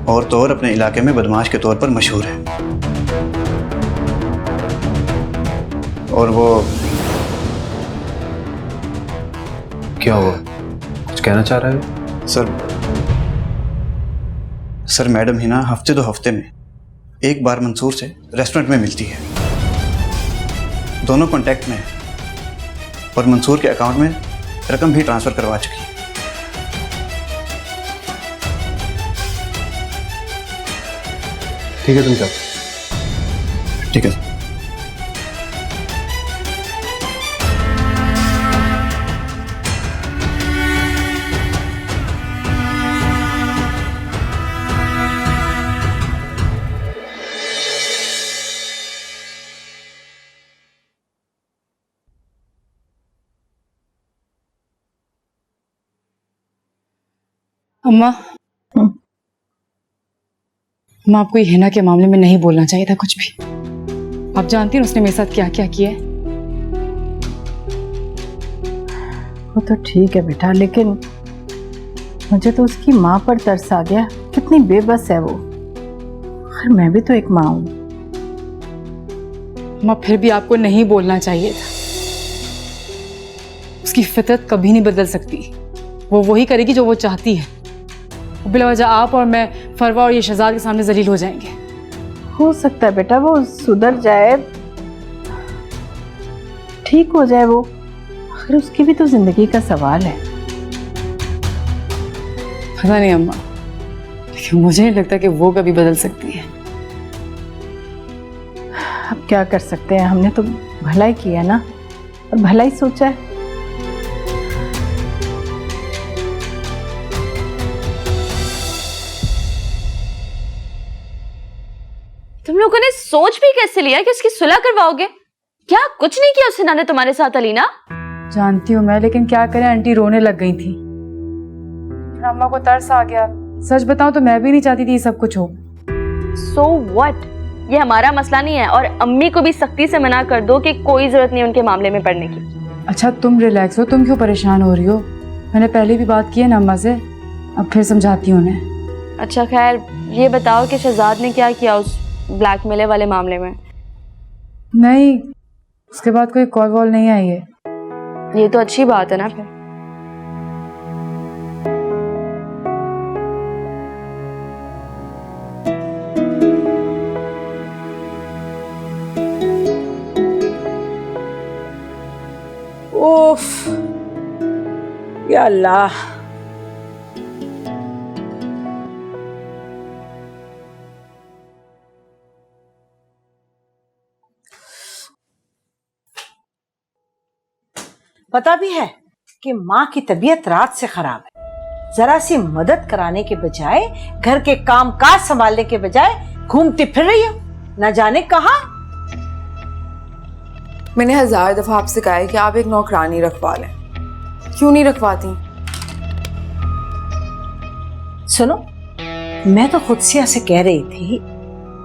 और तो और अपने इलाके में बदमाश के तौर पर मशहूर है। और वो क्या हुआ? कुछ कहना चाह रहा है? सर मैडम हिना हफ्ते 2 हफ्ते में एक बार मंसूर से रेस्टोरेंट में मिलती है। दोनों कांटेक्ट में है और मंसूर के अकाउंट में रकम भी ट्रांसफर करवा चुकी है। ठीक है, तुम जाओ। ठीक है। अम्मा, मैं आपको ये हिना के मामले में नहीं बोलना चाहिए था कुछ भी। आप जानती हैं उसने मेरे साथ क्या क्या किया है। वो तो ठीक है बेटा, लेकिन मुझे तो उसकी माँ पर तरस आ गया। कितनी बेबस है वो। खैर, मैं भी तो एक माँ हूँ। अम्मा, फिर भी आपको नहीं बोलना चाहिए था। उसकी फितरत कभी नहीं बदल सकती। वो वही करेगी जो वो चाहती है। बिला वजह आप और मैं फरवा और ये शहजाद के सामने जलील हो जाएंगे। हो सकता है बेटा वो सुधर जाए, ठीक हो जाए वो। आखिर उसकी भी तो जिंदगी का सवाल है। पता नहीं अम्मा, लेकिन मुझे नहीं लगता कि वो कभी बदल सकती है। अब क्या कर सकते हैं, हमने तो भलाई किया ना, और भलाई सोचा है। तुम लोगों ने सोच भी कैसे लिया कि उसकी सुलह करवाओगे? क्या कुछ नहीं किया उस हिना ने तुम्हारे साथ अलीना? जानती हूँ मैं, लेकिन क्या करें, आंटी रोने लग गई थी। अम्मा को तरस आ गया। सच बताऊं तो मैं भी नहीं चाहती थी ये सब कुछ हो। So what? ये हमारा मसला नहीं है, और अम्मी को भी सख्ती से मना कर दो कि कोई जरूरत नहीं उनके मामले में पड़ने की। अच्छा तुम रिलैक्स हो, तुम क्यों परेशान हो रही हो? मैंने पहले भी बात की है ना अम्मा से, अब फिर समझाती हूँ उन्हें। अच्छा खैर, ये बताओ कि शहजाद ने क्या किया उस ब्लैकमेल वाले मामले में? नहीं, उसके बाद कोई कॉल वॉल नहीं आई है। ये तो अच्छी बात है ना फिर। उफ, या अल्लाह। पता भी है कि माँ की तबीयत रात से खराब है। जरा सी मदद कराने के बजाय, घर के काम काज संभालने के बजाय घूमती फिर रही हो न जाने कहाँ। मैंने 1000 दफा आपसे कहा है कि आप एक नौकरानी रखवा लें, क्यों नहीं रखवाती? सुनो, मैं तो खुद से ऐसे कह रही थी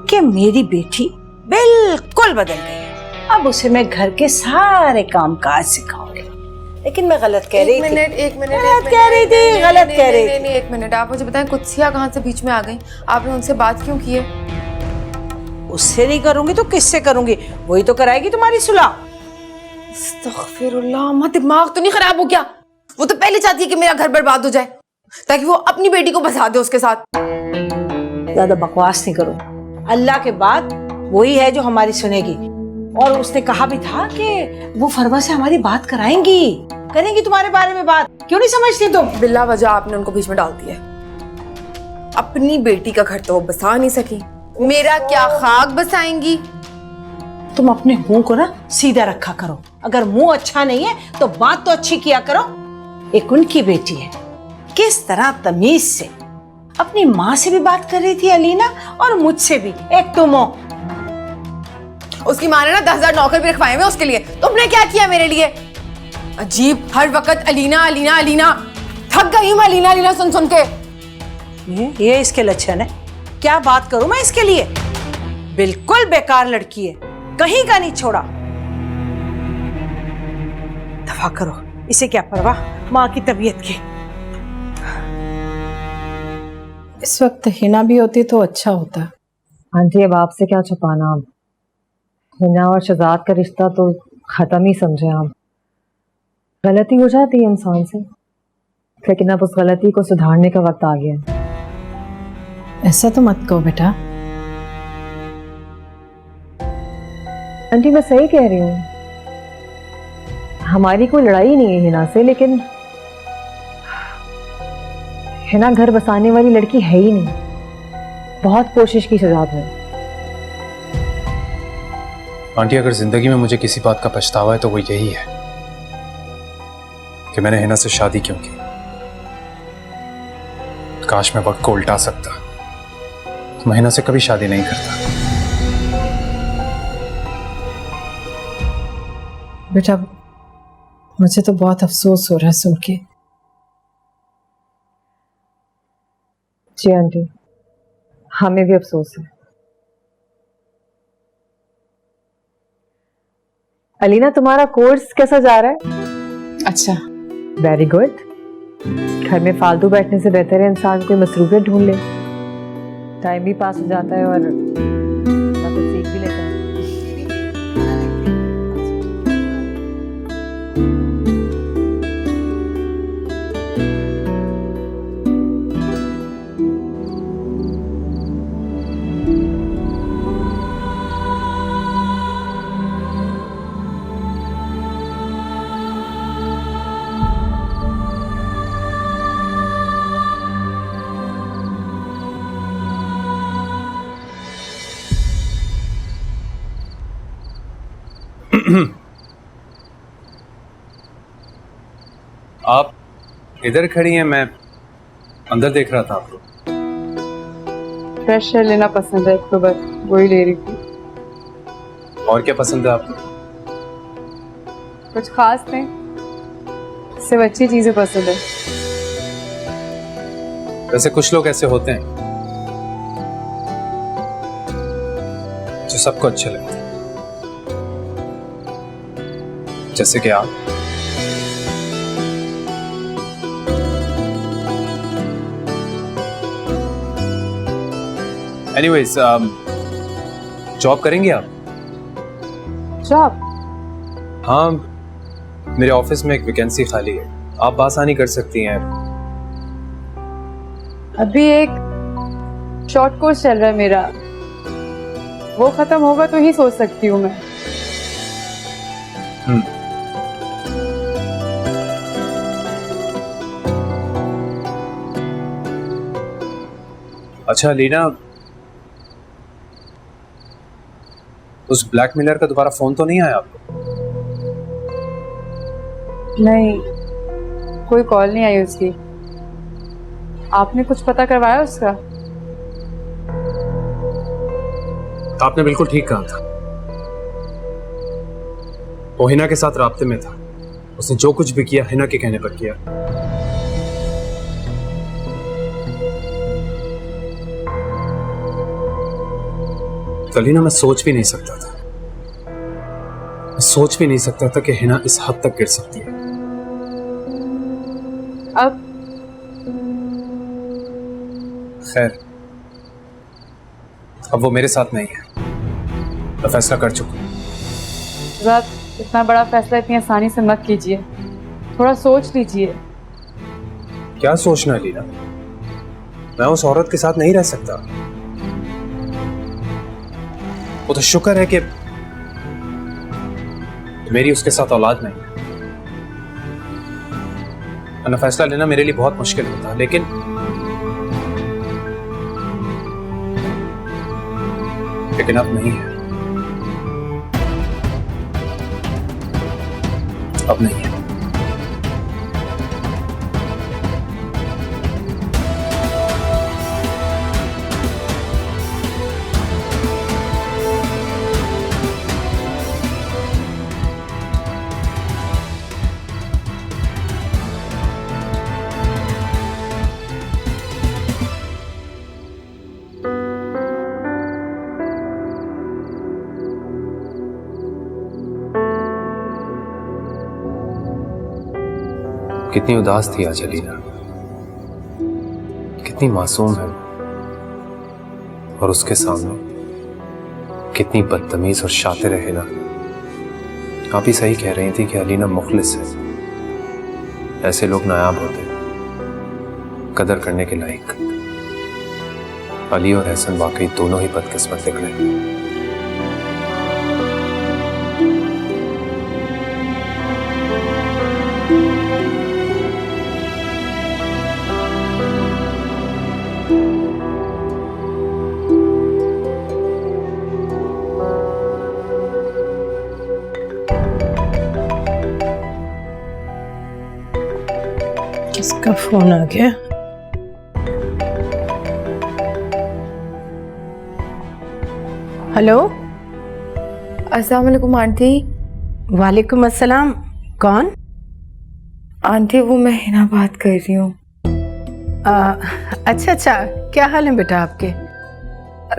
कि मेरी बेटी बिल्कुल बदल गई है, अब उसे मैं घर के सारे काम काज सिखाऊंगी। लेकिन मैं गलत कह रही थी। एक मिनट गलत कह रही थी, गलत कह रही थी। नहीं, एक मिनट, आप मुझे बताएं कुत्सिया कहाँ से बीच में आ गई? आपने उनसे बात क्यों की है? उससे नहीं करूंगी तो किससे करूंगी? वही तो कराएगी तुम्हारी सुलह। अस्तगफिरुल्लाह, अम्मा दिमाग तो नहीं खराब हो गया? वो तो पहले चाहती है कि मेरा घर बर्बाद हो जाए ताकि वो अपनी बेटी को बसा दे उसके साथ। ज्यादा बकवास नहीं करो। अल्लाह के बाद वही है जो हमारी सुनेगी। और उसने कहा भी था कि वो फरवा से हमारी बात करेंगी तुम्हारे बारे में बात। क्यों नहीं समझती तुम? बिल्ला वजह आपने उनको बीच में डाल दिया। अपनी बेटी का घर तो वो बसा नहीं सकी, मेरा क्या खाक बसाएंगी? तुम अपने मुंह को ना सीधा रखा करो। अगर मुंह अच्छा नहीं है तो बात तो अच्छी किया करो। एक उनकी बेटी है, किस तरह तमीज से अपनी माँ से भी बात कर रही थी अलीना, और मुझसे भी। एक तुम हो। उसकी माँ ने ना 10,000 नौकर भी रखवाए हुए उसके लिए। तुमने क्या किया मेरे लिए? अजीब, हर वक्त अलीना अलीना अलीना। थक गई हूँ अलीना अलीना सुन सुन के। ये इसके लक्षण है। क्या बात करूं मैं इसके लिए? बिल्कुल बेकार लड़की है, कहीं का नहीं छोड़ा। दफा करो, इसे क्या परवाह माँ की तबीयत की। इस वक्त हिना भी होती तो अच्छा होता। आंटी अब आपसे क्या छुपाना, अब हिना और शहजाद का रिश्ता तो खत्म ही समझे आप। गलती हो जाती है इंसान से, लेकिन अब उस गलती को सुधारने का वक्त आ गया है। ऐसा तो मत कहो बेटा। आंटी मैं सही कह रही हूँ, हमारी कोई लड़ाई नहीं है हिना से, लेकिन हिना घर बसाने वाली लड़की है ही नहीं। बहुत कोशिश की शहजाद ने। आंटी अगर जिंदगी में मुझे किसी बात का पछतावा है तो वो यही है कि मैंने हिना से शादी क्यों की। काश मैं वक्त को उल्टा सकता तो मैं हिना से कभी शादी नहीं करता। बेटा मुझे तो बहुत अफसोस हो रहा है सुन के। जी आंटी, हमें भी अफसोस है। अलीना तुम्हारा कोर्स कैसा जा रहा है? अच्छा। Very good. घर में फालतू बैठने से बेहतर है इंसान कोई मसरूफियत ढूंढ ले, टाइम भी पास हो जाता है और ना कुछ सीख भी लेता है। आप इधर खड़ी हैं, मैं अंदर देख रहा था आपको। फ्रेश एयर लेना पसंद है तो बस वही ले रही थी। और क्या पसंद है आपको? कुछ खास नहीं, सिर्फ अच्छी चीजें पसंद है। वैसे कुछ लोग ऐसे होते हैं जो सबको अच्छे लगते हैं, जैसे कि आप। एनीवेज जॉब करेंगे आप? जॉब? हाँ, मेरे ऑफिस में एक वैकेंसी खाली है, आप आसानी कर सकती हैं। अभी एक शॉर्ट कोर्स चल रहा है मेरा, वो खत्म होगा तो ही सोच सकती हूँ मैं। अच्छा लीना, उस ब्लैकमेलर का दोबारा फोन तो नहीं आया आपको? नहीं, कोई कॉल नहीं आई उसकी। आपने कुछ पता करवाया उसका? तो आपने बिल्कुल ठीक कहा था, वो हिना के साथ राब्ते में था। उसने जो कुछ भी किया हिना के कहने पर किया। कलीना, मैं सोच भी नहीं सकता था, मैं सोच भी नहीं सकता था कि हिना इस हद तक गिर सकती है। अब खैर, अब वो मेरे साथ नहीं है, मैं फैसला कर चुका हूं। ज़रा इतना बड़ा फैसला इतनी आसानी से मत कीजिए, थोड़ा सोच लीजिए। क्या सोचना है लीना? मैं उस औरत के साथ नहीं रह सकता। वो तो शुक्र है कि मेरी उसके साथ औलाद नहीं, वरना फैसला लेना मेरे लिए बहुत मुश्किल होता। लेकिन अब नहीं है, अब नहीं है। कितनी उदास थी आज अलीना, कितनी मासूम है, और उसके सामने कितनी बदतमीज और शातिर है हिना। आप ही सही कह रही थी कि अलीना मुखलिस है। ऐसे लोग नायाब होते, कदर करने के लायक। अली और एहसन वाकई दोनों ही बदकिस्मत निकले। किसका फोन आ गया? हेलो। अस्सलाम वालेकुम आंटी। वालेकुम अस्सलाम। कौन? आंटी वो मैं हिना बात कर रही हूँ। अच्छा अच्छा, क्या हाल है बेटा आपके?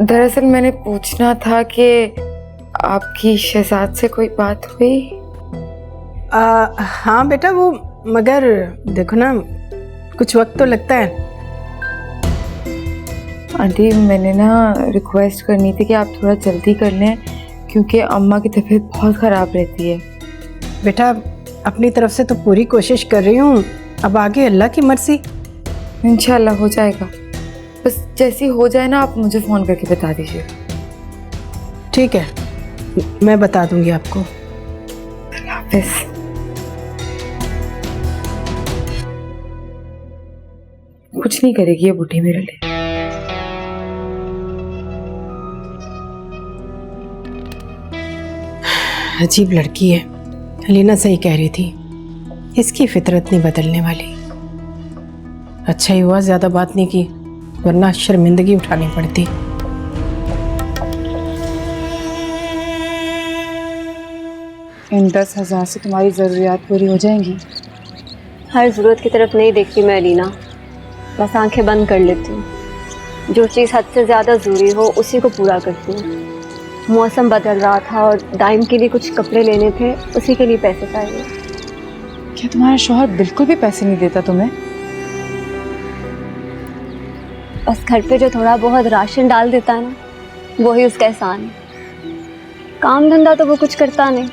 दरअसल मैंने पूछना था कि आपकी शहजाद से कोई बात हुई? हाँ बेटा, वो मगर देखो ना, कुछ वक्त तो लगता है। आंटी मैंने ना रिक्वेस्ट करनी थी कि आप थोड़ा जल्दी कर लें, क्योंकि अम्मा की तबीयत बहुत ख़राब रहती है। बेटा अपनी तरफ से तो पूरी कोशिश कर रही हूँ, अब आगे अल्लाह की मर्जी। इंशाल्लाह हो जाएगा, बस जैसी हो जाए ना आप मुझे फ़ोन करके बता दीजिए। ठीक है, मैं बता दूंगी आपको। अल्लाह हाफ़िज़। कुछ नहीं करेगी ये बूढ़ी मेरे लिए। अजीब लड़की है, अलीना सही कह रही थी, इसकी फितरत नहीं बदलने वाली। अच्छा ही हुआ ज्यादा बात नहीं की, वरना शर्मिंदगी उठानी पड़ती। इन 10,000 से तुम्हारी ज़रूरियात पूरी हो जाएंगी? हर ज़रूरत की तरफ नहीं देखती मैं अलीना, बस आंखें बंद कर लेती हूँ। जो चीज़ हद से ज़्यादा ज़रूरी हो उसी को पूरा करती हूँ। मौसम बदल रहा था और दाइम के लिए कुछ कपड़े लेने थे, उसी के लिए पैसे चाहिए। क्या तुम्हारा शौहर बिल्कुल भी पैसे नहीं देता तुम्हें? बस घर पे जो थोड़ा बहुत राशन डाल देता है ना, वही उसका एहसान है। काम धंधा तो वो कुछ करता नहीं।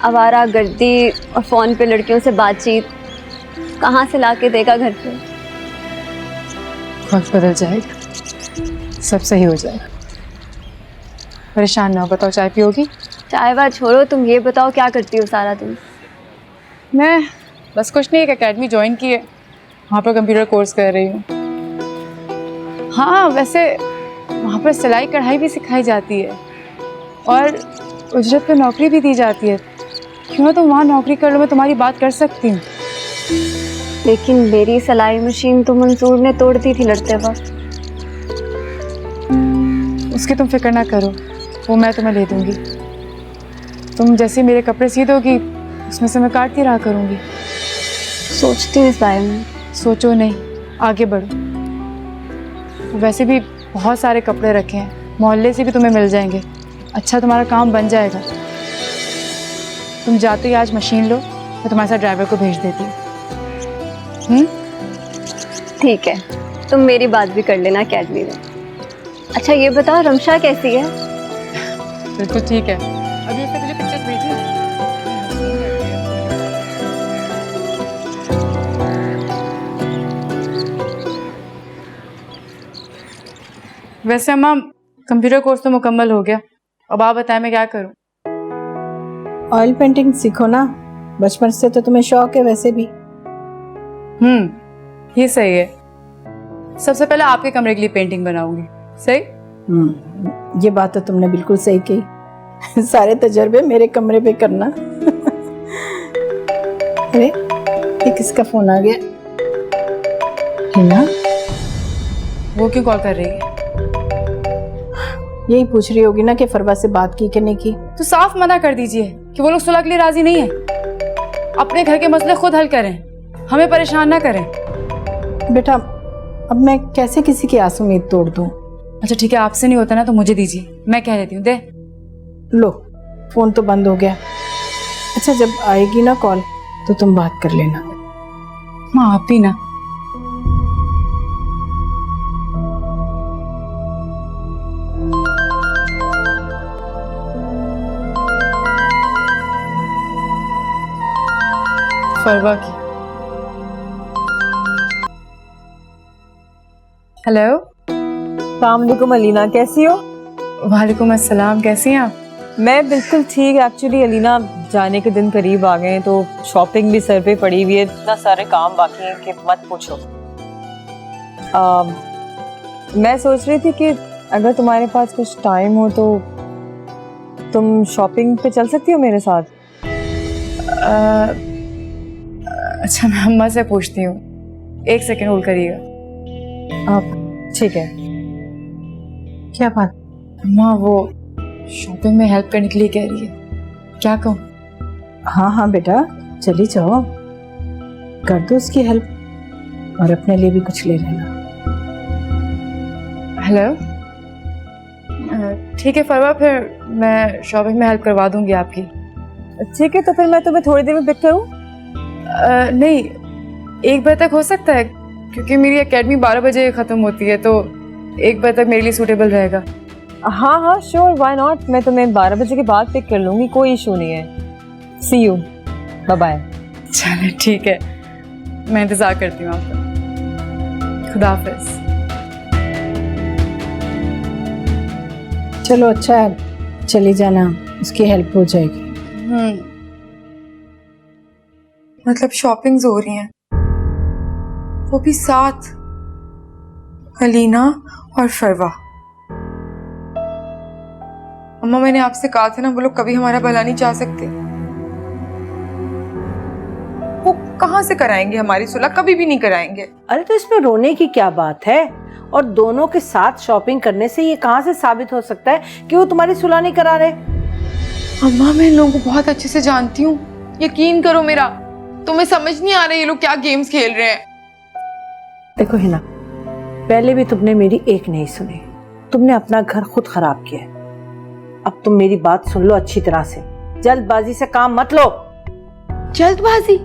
आवारा गर्दी और फ़ोन पे लड़कियों से बातचीत कहाँ से लाके देगा घर पे। वक्त बदल जाएगा, सब सही हो जाएगा। परेशान ना हो। बताओ, चाय पियोगी? चाय वाय छोड़ो, तुम ये बताओ क्या करती हो सारा दिन? मैं बस कुछ नहीं, एक एकेडमी ज्वाइन की है, वहाँ पर कंप्यूटर कोर्स कर रही हूँ। हाँ, वैसे वहाँ पर सिलाई कढ़ाई भी सिखाई जाती है और उजरत पे नौकरी भी दी जाती है। क्यों ना तुम वहाँ नौकरी कर लो, मैं तुम्हारी बात कर सकती हूँ। लेकिन मेरी सिलाई मशीन तो मंसूर ने तोड़ दी थी लड़ते वक्त। उसकी तुम फिक्र ना करो, वो मैं तुम्हें ले दूँगी। तुम जैसे मेरे कपड़े सी दोगी, उसमें से मैं काटती रहा करूँगी। सोचती हूँ इस बारे में। सोचो नहीं, आगे बढ़ो। वैसे भी बहुत सारे कपड़े रखे हैं, मोहल्ले से भी तुम्हें मिल जाएंगे। अच्छा, तुम्हारा काम बन जाएगा। तुम जाते ही आज मशीन लो, मैं तुम्हारे साथ ड्राइवर को भेज देती हूँ। ठीक है, तुम मेरी बात भी कर लेना अकेडमी में। अच्छा ये बताओ, रमशा कैसी है? बिल्कुल ठीक है। अभी उसने मुझे पिक्चर्स भेजी। वैसे अम्मा, कंप्यूटर कोर्स तो मुकम्मल हो गया, अब आप बताएं मैं क्या करूं? ऑयल पेंटिंग सीखो ना, बचपन से तो तुम्हें शौक है वैसे भी। ये सही है। सबसे पहले आपके कमरे के लिए पेंटिंग बनाऊंगी। सही? ये बात तो तुमने बिल्कुल सही कही। सारे तजर्बे मेरे कमरे पे करना। अरे ये किसका फोन आ गया? हिना? वो क्यों कॉल कर रही है? यही पूछ रही होगी ना कि फरवा से बात की कि नहीं की। तो साफ मना कर दीजिए कि वो लोग सुलह के लिए राजी नहीं है। अपने घर के मसले खुद हल करें, हमें परेशान ना करें। बेटा, अब मैं कैसे किसी की आस उम्मीद तोड़ दूं? अच्छा ठीक है, आपसे नहीं होता ना तो मुझे दीजिए, मैं कह देती हूँ। दे लो, फोन तो बंद हो गया। अच्छा, जब आएगी ना कॉल तो तुम बात कर लेना। माँ आप भी ना। फरवा की। हेलो। अस्सलाम अलीना, कैसी हो? वालेकुम अस्सलाम, कैसी हैं आप? मैं बिल्कुल ठीक। एक्चुअली अलीना, जाने के दिन करीब आ गए हैं तो शॉपिंग भी सर पे पड़ी हुई है, इतना सारे काम बाकी हैं कि मत पूछो। मैं सोच रही थी कि अगर तुम्हारे पास कुछ टाइम हो तो तुम शॉपिंग पे चल सकती हो मेरे साथ। अच्छा, मैं अम्मा से पूछती हूँ, एक सेकंड होल्ड करिएगा आप। ठीक है। क्या बात? अम्मा वो शॉपिंग में हेल्प करने के लिए कह रही है, क्या कहूँ? हाँ हाँ बेटा, चली जाओ, कर दो उसकी हेल्प और अपने लिए भी कुछ ले लेना। हेलो। ठीक है फरवा, फिर मैं शॉपिंग में हेल्प करवा दूंगी आपकी। ठीक है, तो फिर मैं तुम्हें थोड़ी देर में पिक करूँ? नहीं, 1 बजे तक हो सकता है, क्योंकि मेरी एकेडमी 12 बजे ख़त्म होती है, तो 1 बजे तक मेरे लिए सूटेबल रहेगा। हाँ हाँ श्योर, व्हाई नॉट। मैं तुम्हें 12 बजे के बाद पिक कर लूँगी, कोई इशू नहीं है। सी यू, बाय बाय। चलो ठीक है, मैं इंतज़ार करती हूँ आपका। खुदा हाफिज़। चलो अच्छा है, चली जाना, उसकी हेल्प हो जाएगी। मतलब शॉपिंग्स हो रही हैं, वो भी साथ, अलीना और फरवा। अम्मा, मैंने आपसे कहा था ना, वो लोग कभी हमारा भला नहीं चाह सकते। वो कहाँ से कराएंगे हमारी सुलह? कभी भी नहीं कराएंगे। अरे तो इसमें रोने की क्या बात है? और दोनों के साथ शॉपिंग करने से ये कहाँ से साबित हो सकता है कि वो तुम्हारी सुलह नहीं करा रहे? अम्मा, मैं इन लोगों को बहुत अच्छे से जानती हूँ, यकीन करो मेरा। तुम्हें समझ नहीं आ रहा ये लोग क्या गेम्स खेल रहे हैं। देखो हिना, पहले भी तुमने मेरी एक नहीं सुनी, तुमने अपना घर खुद खराब किया है। अब तुम मेरी बात सुन लो अच्छी तरह से, जल्दबाजी से काम मत लो। जल्दबाजी?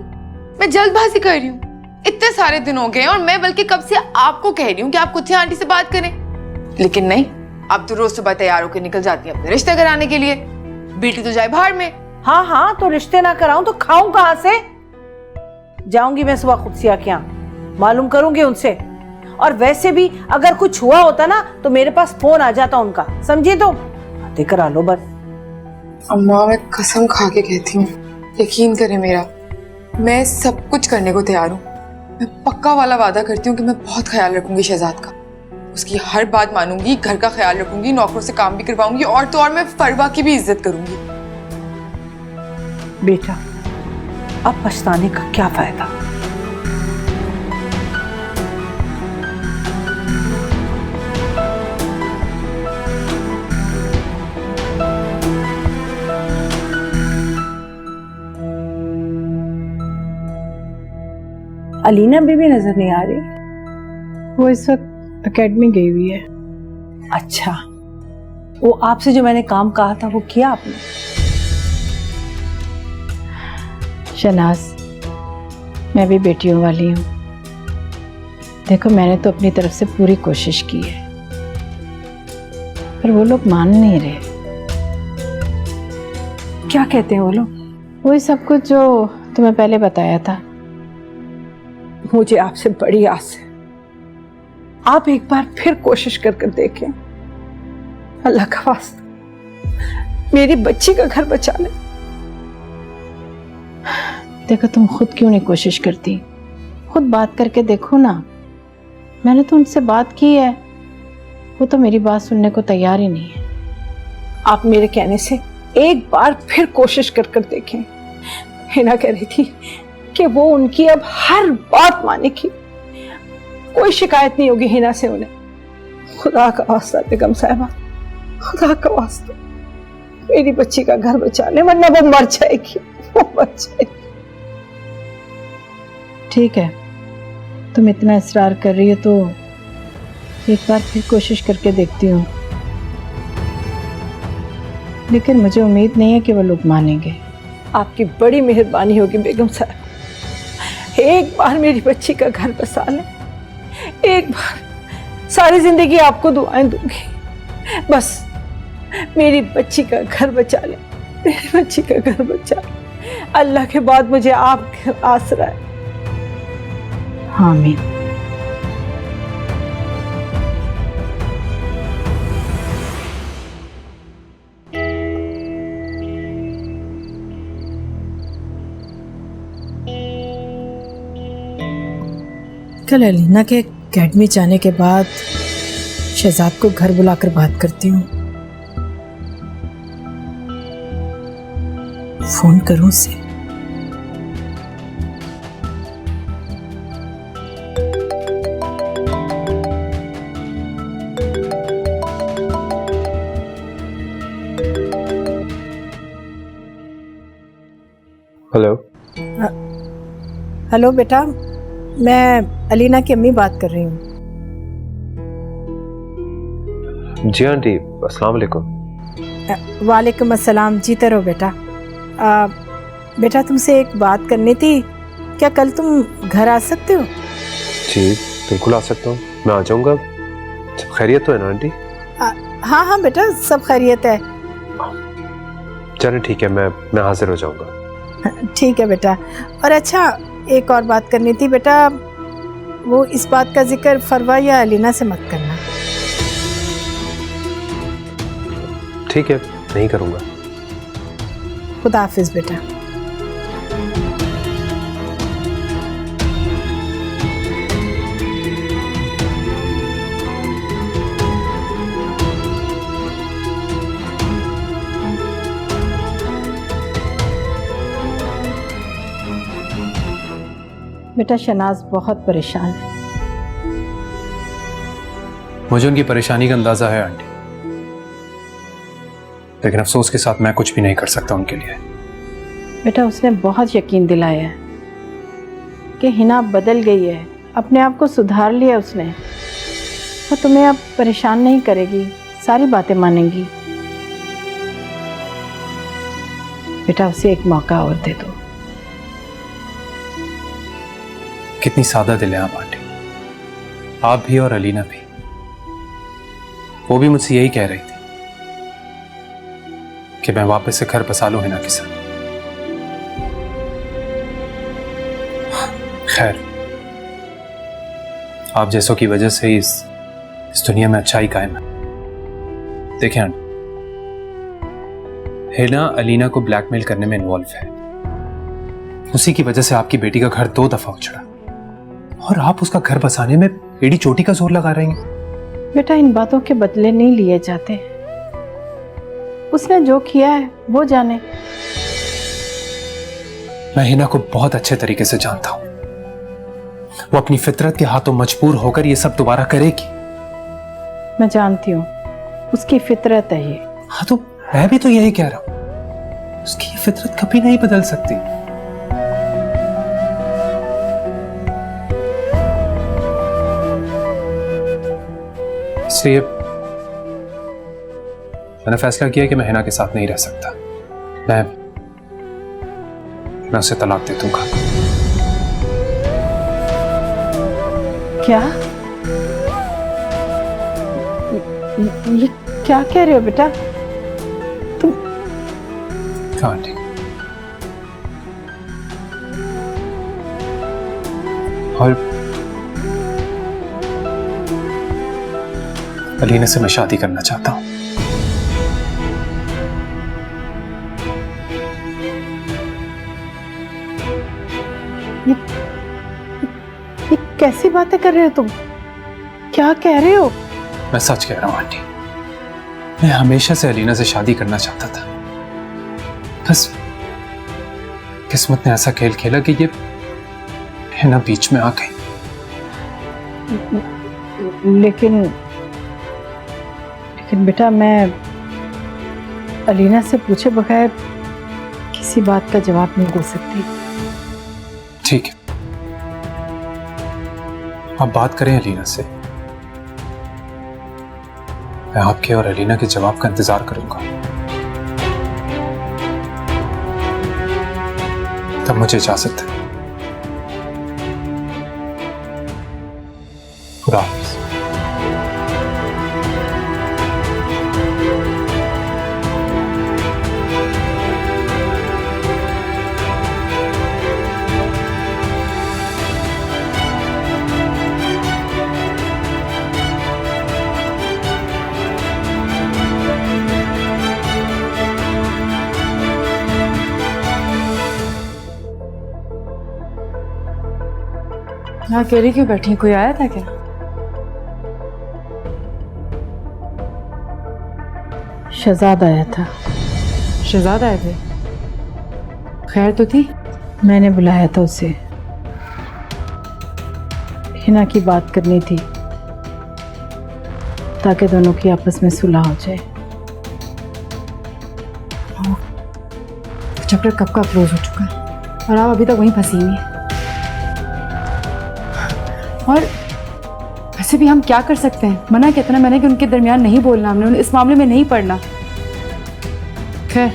मैं जल्दबाजी कर रही हूँ? इतने सारे दिन हो गए और मैं बल्कि कब से आपको कह रही हूँ कि आप खुद से आंटी से बात करें, लेकिन नहीं, आप तो रोज सुबह तैयार होकर निकल जाती हैं अपने रिश्ते कराने के लिए। बेटी तो जाए बाहर में। हाँ हाँ, तो रिश्ते ना कराऊं तो खाऊं कहाँ से? जाऊंगी मैं सुबह खुद से आके यहाँ, मालूम करूंगी उनसे। और वैसे भी अगर कुछ हुआ होता ना तो मेरे पास फोन आ जाता उनका, समझी? तो बातें करा लो बस। अम्मा मैं कसम खा के कहती हूँ, यकीन करें मेरा, मैं सब कुछ करने को तैयार हूँ। मैं पक्का वाला वादा करती हूँ कि मैं बहुत ख्याल रखूंगी शहजाद का, उसकी हर बात मानूंगी, घर का ख्याल रखूंगी, नौकरों से काम भी करवाऊंगी और तो और मैं फरवा की भी इज्जत करूंगी। बेटा, अब पछताने का क्या फायदा? अलीना बीबी नजर नहीं आ रही। वो इस वक्त एकेडमी गई हुई है। अच्छा, वो आपसे जो मैंने काम कहा था वो किया आपने? शनाज, मैं भी बेटियों वाली हूँ। देखो, मैंने तो अपनी तरफ से पूरी कोशिश की है, पर वो लोग मान नहीं रहे। क्या कहते हैं वो लोग? वही सब कुछ जो तुम्हें पहले बताया था। मुझे आपसे बड़ी आस है, आप एक बार फिर कोशिश कर देखें। अल्लाह का वास्ता मेरी बच्ची का घर बचा ले। देखो, तुम खुद क्यों नहीं कोशिश करती? खुद बात करके देखो ना। मैंने तो उनसे बात की है, वो तो मेरी बात सुनने को तैयार ही नहीं है। आप मेरे कहने से एक बार फिर कोशिश कर देखें। हिना कह रही थी कि वो उनकी अब हर बात मानेगी, कोई शिकायत नहीं होगी हिना से उन्हें। खुदा का वास्ता बेगम साहिबा, खुदा का वास्ता मेरी बच्ची का घर बचा ले, वरना वो मर जाएगी, वो मर जाएगी। ठीक है, तुम इतना इसरार कर रही हो तो एक बार फिर कोशिश करके देखती हूँ, लेकिन मुझे उम्मीद नहीं है कि वो लोग मानेंगे। आपकी बड़ी मेहरबानी होगी बेगम साहब, एक बार मेरी बच्ची का घर बसा ले, एक बार। सारी जिंदगी आपको दुआएं दूंगी, बस मेरी बच्ची का घर बचा ले, मेरी बच्ची का घर बचा ले। अल्लाह के बाद मुझे आपका आसरा है। आमीन। कल अलीना के एकेडमी जाने के बाद शहजाद को घर बुलाकर बात करती हूँ। फोन करूं उसे? हेलो। हेलो बेटा, मैं अलीना की अम्मी बात कर रही हूँ। जी आंटी, अस्सलाम वालेकुम। वालेकुम अस्सलाम। जीते रहो बेटा। बेटा, तुमसे एक बात करनी थी, क्या कल तुम घर आ सकते हो? जी बिल्कुल आ सकता हूँ, मैं आ जाऊँगा। सब खैरियत तो है ना आंटी? हाँ हाँ बेटा, सब खैरियत है। चलो ठीक है, मैं हाजिर हो जाऊँगा। ठीक है बेटा। और अच्छा, एक और बात करनी थी बेटा, वो इस बात का जिक्र फरवा या अलीना से मत करना। ठीक है, नहीं करूँगा। खुदा हाफिज बेटा। बेटा, शनाज बहुत परेशान है। मुझे उनकी परेशानी का अंदाजा है आंटी, लेकिन अफसोस के साथ मैं कुछ भी नहीं कर सकता उनके लिए। बेटा, उसने बहुत यकीन दिलाया है कि हिना बदल गई है, अपने आप को सुधार लिया उसने। वो तुम्हें अब परेशान नहीं करेगी, सारी बातें मानेगी। बेटा, उसे एक मौका और दे दो। कितनी सादा दिल है आप आंटी, आप भी और अलीना भी। वो भी मुझसे यही कह रही थी कि मैं वापस से घर बसा लूं हिना के साथ। खैर, आप जैसों की वजह से इस दुनिया में अच्छाई कायम है। देखें आंटी, हिना अलीना को ब्लैकमेल करने में इन्वॉल्व है। उसी की वजह से आपकी बेटी का घर 2 दफा उछड़ा और आप उसका घर बसाने में एड़ी चोटी का जोर लगा रही हैं। बेटा, इन बातों के बदले नहीं लिए जाते। उसने जो किया है वो जाने। मैं हिना को बहुत अच्छे तरीके से जानता हूं। वो अपनी फितरत के हाथों मजबूर होकर ये सब दोबारा करेगी। मैं जानती हूँ, उसकी फितरत है ये। हाँ, तो मैं भी तो यही कह रहा हूं, उसकी ये फितरत कभी नहीं बदल सकती। इसलिए मैंने फैसला किया कि मैं हिना के साथ नहीं रह सकता। मैं उसे तलाक दे दूंगा। क्या? ये क्या कह रहे हो बेटा तुम? हाँ आंटी, और अलीना से मैं शादी करना चाहता हूं। ये कैसी बातें कर रहे हो तुम? क्या कह रहे हो? मैं सच कह रहा हूं आंटी, मैं हमेशा से अलीना से शादी करना चाहता था। बस किस्मत ने ऐसा खेल खेला कि ये हिना बीच में आ गई। लेकिन बेटा, मैं अलीना से पूछे बगैर किसी बात का जवाब नहीं दे सकती। ठीक है, आप बात करें अलीना से। मैं आपके और अलीना के जवाब का इंतजार करूंगा। तब मुझे इजाजत है। खुदा हाफिज। यहाँ अकेली क्यों बैठी? कोई आया था क्या? शहजाद आया था। शहजाद आए थे? खैर तो थी? मैंने बुलाया था उसे। हिना की बात करनी थी ताकि दोनों की आपस में सुलह हो जाए। चैप्टर कब का क्लोज हो चुका है और आप अभी तक वहीं फंसी हुई हैं। और वैसे भी हम क्या कर सकते हैं? मना कितना मैंने कि उनके दरमियान नहीं बोलना, हमने इस मामले में नहीं पढ़ना। खैर,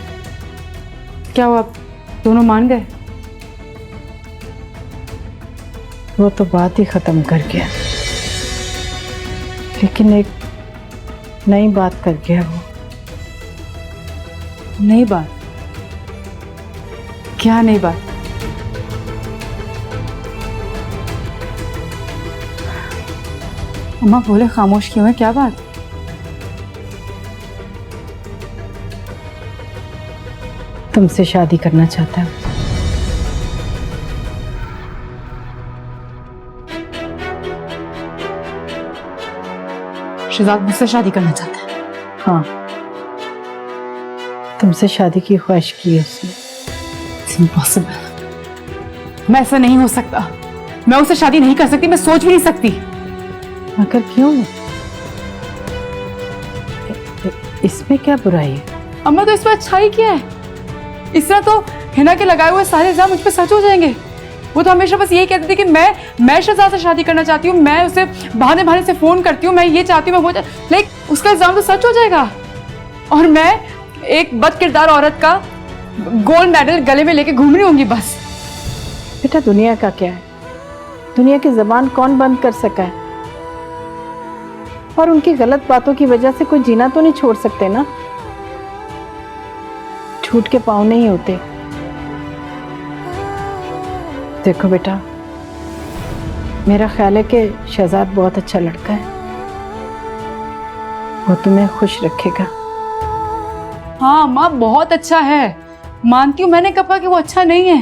क्या हुआ, आप दोनों मान गए? वो तो बात ही खत्म कर गया, लेकिन एक नई बात कर गया वो। नई बात? क्या नई बात? अम्मा बोले खामोश क्यों है? क्या बात? तुमसे शादी करना चाहता है। शहजाद मुझसे शादी करना चाहता है? हाँ, तुमसे शादी की ख्वाहिश की है उसने। It's impossible. मैं ऐसा नहीं हो सकता। मैं उससे शादी नहीं कर सकती, मैं सोच भी नहीं सकती। मगर क्यों? इसमें क्या बुराई है? अम्मा, तो इसमें अच्छाई क्या है? इस तरह तो हिना के लगाए हुए सारे इल्जाम मुझ पे सच हो जाएंगे। वो तो हमेशा बस यही कहती थी कि मैं शहजाद से शादी करना चाहती हूँ, मैं उसे बहाने से फोन करती हूँ, मैं ये चाहती हूँ, मैं वो लाइक उसका इल्जाम तो सच हो जाएगा और मैं एक बद किरदार औरत का गोल्ड मेडल गले में लेके घूम रही होंगी बस। बेटा, दुनिया का क्या है? दुनिया की ज़बान कौन बंद कर सका है? और उनकी गलत बातों की वजह से कोई जीना तो नहीं छोड़ सकते ना। झूठ के पाँव नहीं होते। देखो बेटा, मेरा ख्याल है कि शहजाद बहुत अच्छा लड़का है, वो तुम्हें खुश रखेगा। हाँ माँ, बहुत अच्छा है, मानती हूँ। मैंने कहा कि वो अच्छा नहीं है,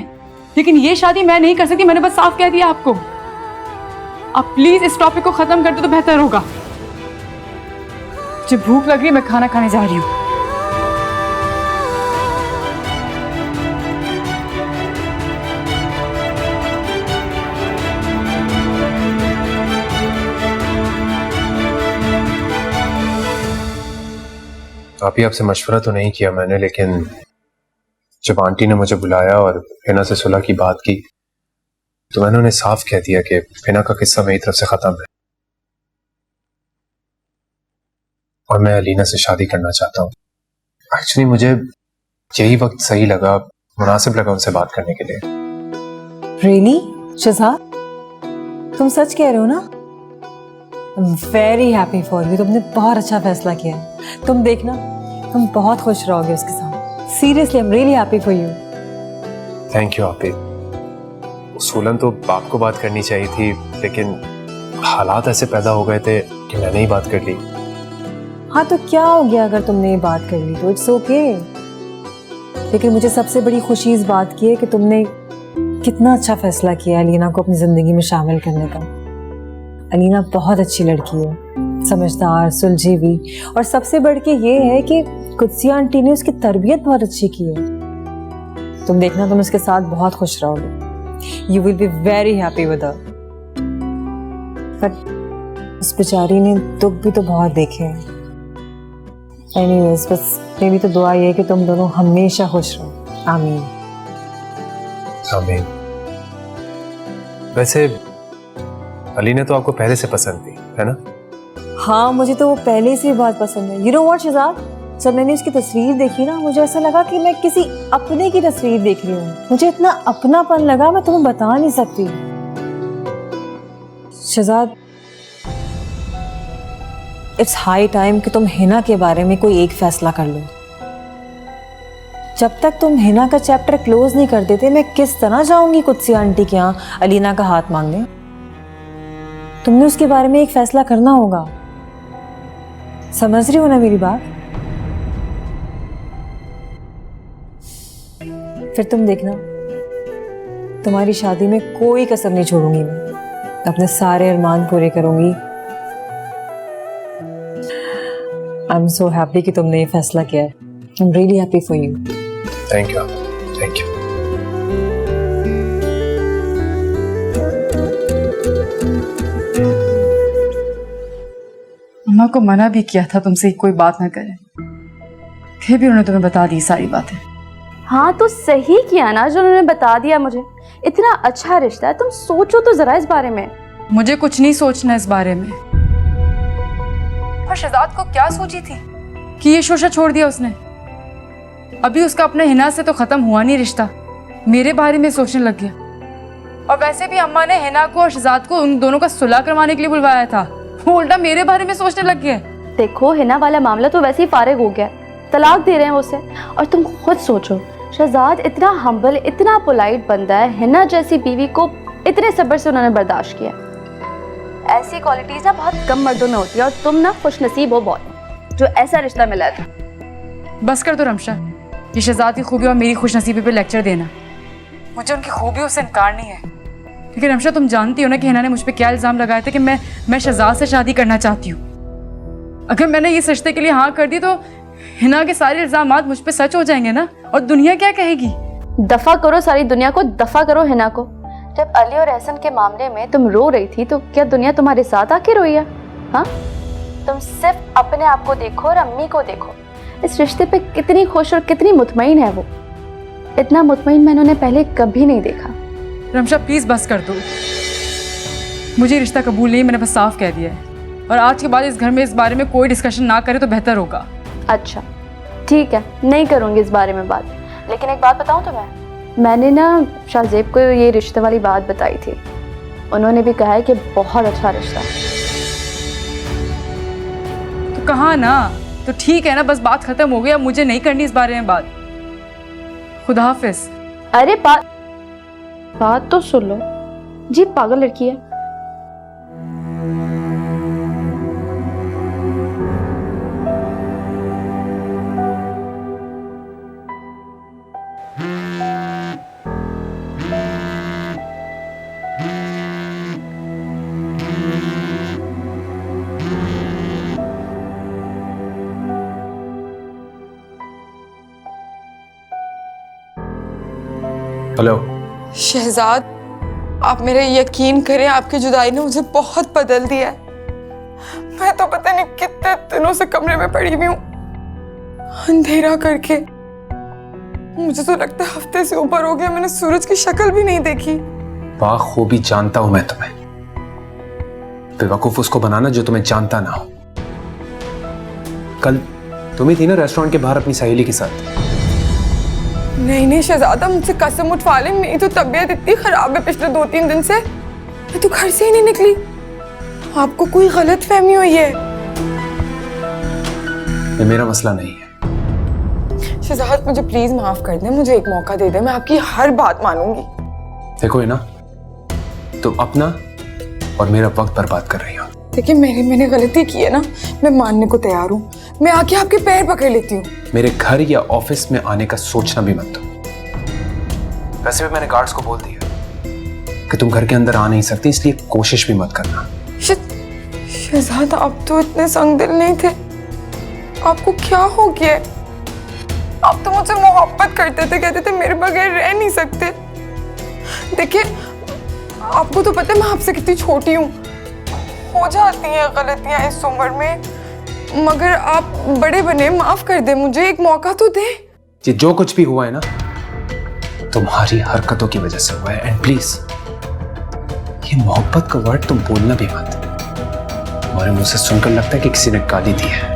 लेकिन ये शादी मैं नहीं कर सकती। मैंने बस साफ कह दिया आपको। आप प्लीज इस टॉपिक को खत्म कर दो तो बेहतर होगा। मुझे भूख लग रही है, मैं खाना खाने जा रही हूँ। आप ही आपसे मशवरा तो नहीं किया मैंने, लेकिन जब आंटी ने मुझे बुलाया और हिना से सुलह की बात की तो मैंने उन्हें साफ कह दिया कि हिना का किस्सा मेरी तरफ से खत्म है और मैं अलीना से शादी करना चाहता हूँ। एक्चुअली मुझे यही वक्त सही लगा, मुनासिब लगा उनसे बात करने के लिए। रियली शहजाद, तुम सच कह रहे हो ना? वेरी हैप्पी फॉर यू, तुमने बहुत अच्छा फैसला किया है। तुम देखना, तुम बहुत खुश रहोगे उसके साथ। Seriously I am really happy for you. Thank you आपी। उसूलन तो आपको बात करनी चाहिए थी, लेकिन हालात ऐसे पैदा हो गए थे कि मैंने ही बात कर ली। हाँ तो क्या हो गया अगर तुमने ये बात कर ली तो, इट्स ओके। लेकिन मुझे सबसे बड़ी खुशी इस बात की है कि तुमने कितना अच्छा फैसला किया अलीना को अपनी जिंदगी में शामिल करने का। अलीना बहुत अच्छी लड़की है, समझदार, सुलझी हुई, और सबसे बढ़ के ये है कि कुदसिया आंटी ने उसकी तरबियत बहुत अच्छी की है। तुम देखना, तुम उसके साथ बहुत खुश रहोगे। You will be very happy with her. But उस बेचारी ने दुख भी तो बहुत देखे हैं। एनीवेज, बस मेरी तो दुआ ये है कि तुम दोनों हमेशा खुश रहो। आमीन। आमीन। वैसे अली ने तो आपको पहले से पसंद थी, है ना? हाँ, मुझे तो वो पहले से बहुत पसंद है। यू नो व्हाट शहजाद, जब मैंने उसकी तस्वीर देखी ना, मुझे ऐसा लगा कि मैं किसी अपने की तस्वीर देख रही हूँ। मुझे इतना अपनापन लगा, मैं तुम्हें बता नहीं सकती। शहजाद, इट्स हाई टाइम कि तुम हिना के बारे में कोई एक फैसला कर लो। जब तक तुम हिना का चैप्टर क्लोज नहीं कर देते, मैं किस तरह जाऊंगी कुदसिया आंटी के यहाँ अलीना का हाथ मांगने? तुमने उसके बारे में एक फैसला करना होगा। समझ रही हो ना मेरी बात? फिर तुम देखना, तुम्हारी शादी में कोई कसर नहीं छोड़ूंगी मैं। अपने सारे अरमान पूरे करूंगी। आई एम सो हैप्पी कि तुमने ये फैसला किया है। I am really happy for you. Thank you, thank you. Mamma को मना भी किया था तुमसे कोई बात ना करे, फिर भी उन्होंने तुम्हें बता दी सारी बातें। हाँ तो सही किया ना जो उन्होंने बता दिया मुझे। इतना अच्छा रिश्ता है, तुम सोचो तो जरा इस बारे में। मुझे कुछ नहीं सोचना इस बारे में। और शहजाद को क्या सोची थी कि ये शोशा छोड़ दिया उसने? अभी उसका अपने हिना से तो खत्म हुआ नहीं रिश्ता, मेरे बारे में सोचने लग गया। और वैसे भी अम्मा ने हिना को और शहजाद को उन दोनों का सुलह करवाने के लिए बुलवाया था, वो उल्टा मेरे बारे में सोचने लग गया। देखो, हिना वाला मामला तो वैसे ही फारिग हो गया, तलाक दे रहे हैं उसे। और तुम खुद सोचो, शहजाद इतना हम्बल, इतना पोलाइट बंदा है, हिना जैसी बीवी को इतने सब्र से उन्होंने बर्दाश्त किया। ऐसी क्वालिटीज ना बहुत कम मर्दों में होती है, और तुम ना खुशनसीब हो बहुत जो ऐसा रिश्ता मिला था। बस कर दो रमशा, ये शहजाद की खूबी और मेरी खुशनसीबी पे लेक्चर देना। मुझे उनकी खूबियों से इनकार नहीं है, लेकिन रमशा तुम जानती हो ना कि हिना ने मुझ पे क्या इल्जाम लगाया था कि मैं शहजाद से शादी करना चाहती हूँ। अगर मैंने इस रिश्ते के लिए हाँ कर दी तो हिना के सारे इल्जामात मुझ पे सच हो जाएंगे ना, और दुनिया क्या कहेगी? दफा करो सारी दुनिया को, दफा करो हिना को। जब अली और एहसन के मामले में तुम रो रही थी तो क्या दुनिया तुम्हारे साथ आके रोई है? हाँ, तुम सिर्फ अपने आप को देखो और अम्मी को देखो। इस रिश्ते पे कितनी खुश और कितनी मुतमईन है वो। इतना मुतमईन मैंने उन्हें पहले कभी नहीं देखा। रमशा प्लीज बस कर दो, मुझे रिश्ता कबूल नहीं, मैंने बस साफ कह दिया है। और आज के बाद इस घर में इस बारे में कोई डिस्कशन ना करे तो बेहतर होगा। अच्छा ठीक है, नहीं करूँगी इस बारे में बात। लेकिन एक बात बताऊँ तुम्हें, मैंने ना शाहजेब को ये रिश्ते वाली बात बताई थी। उन्होंने भी कहा है कि बहुत अच्छा रिश्ता है। तो कहा ना, तो ठीक है ना, बस बात खत्म हो गई, अब मुझे नहीं करनी इस बारे में बात। खुदा हाफिज। अरे बात तो सुन लो जी, पागल लड़की है। हेलो शहजाद, आप मेरा यकीन करें, आपकी जुदाई ने मुझे बहुत बदल दिया है। मैं तो पता नहीं कितने दिनों से कमरे में पड़ी हुई हूँ अंधेरा करके। मुझे तो लगता है हफ्ते से ऊपर हो गया, मैंने सूरज की शक्ल भी नहीं देखी। बाखूबी जानता हूं मैं तुम्हें, बेवकूफ उसको बनाना जो तुम्हें जानता ना हो। कल तुम ही थी ना रेस्टोरेंट के बाहर अपनी सहेली के साथ? नहीं शहजादा, मुझसे कसम उठवा ले, मेरी तो तबीयत इतनी खराब है पिछले 2-3 दिन से, मैं तो घर से ही नहीं निकली। आपको कोई गलत फहमी हुई है। ये मेरा मसला नहीं है। शहजाद, मुझे प्लीज माफ कर दे, मुझे एक मौका दे दे, मैं आपकी हर बात मानूंगी। देखो है ना, तुम अपना और मेरा वक्त बर्बाद कर रही हो। देखिए, मैंने गलती की है ना, मैं मानने को तैयार हूँ, मैं आके आपके पैर पकड़ लेती हूँ। मेरे घर या ऑफिस में आने का सोचना भी मत दो। वैसे भी मैंने गार्ड्स को बोल दिया कि तुम घर के अंदर आ नहीं सकती, इसलिए कोशिश भी मत करना। शहजाद, आप तो इतने संगदिल नहीं थे, आपको क्या हो गया? आप तो मुझसे मोहब्बत करते थे, कहते थे मेरे बगैर रह नहीं सकते। देखिए, आपको तो पता है मैं आपसे कितनी छोटी हूँ, हो जाती हैं गलतियां इस उम्र में, मगर आप बड़े बने, माफ कर दे मुझे, एक मौका तो दे। ये जो कुछ भी हुआ है ना, तुम्हारी हरकतों की वजह से हुआ है। एंड प्लीज, ये मोहब्बत का वर्ड तुम बोलना भी मत। तुम्हारे मुंह से सुनकर लगता है कि किसी ने गाली दी है।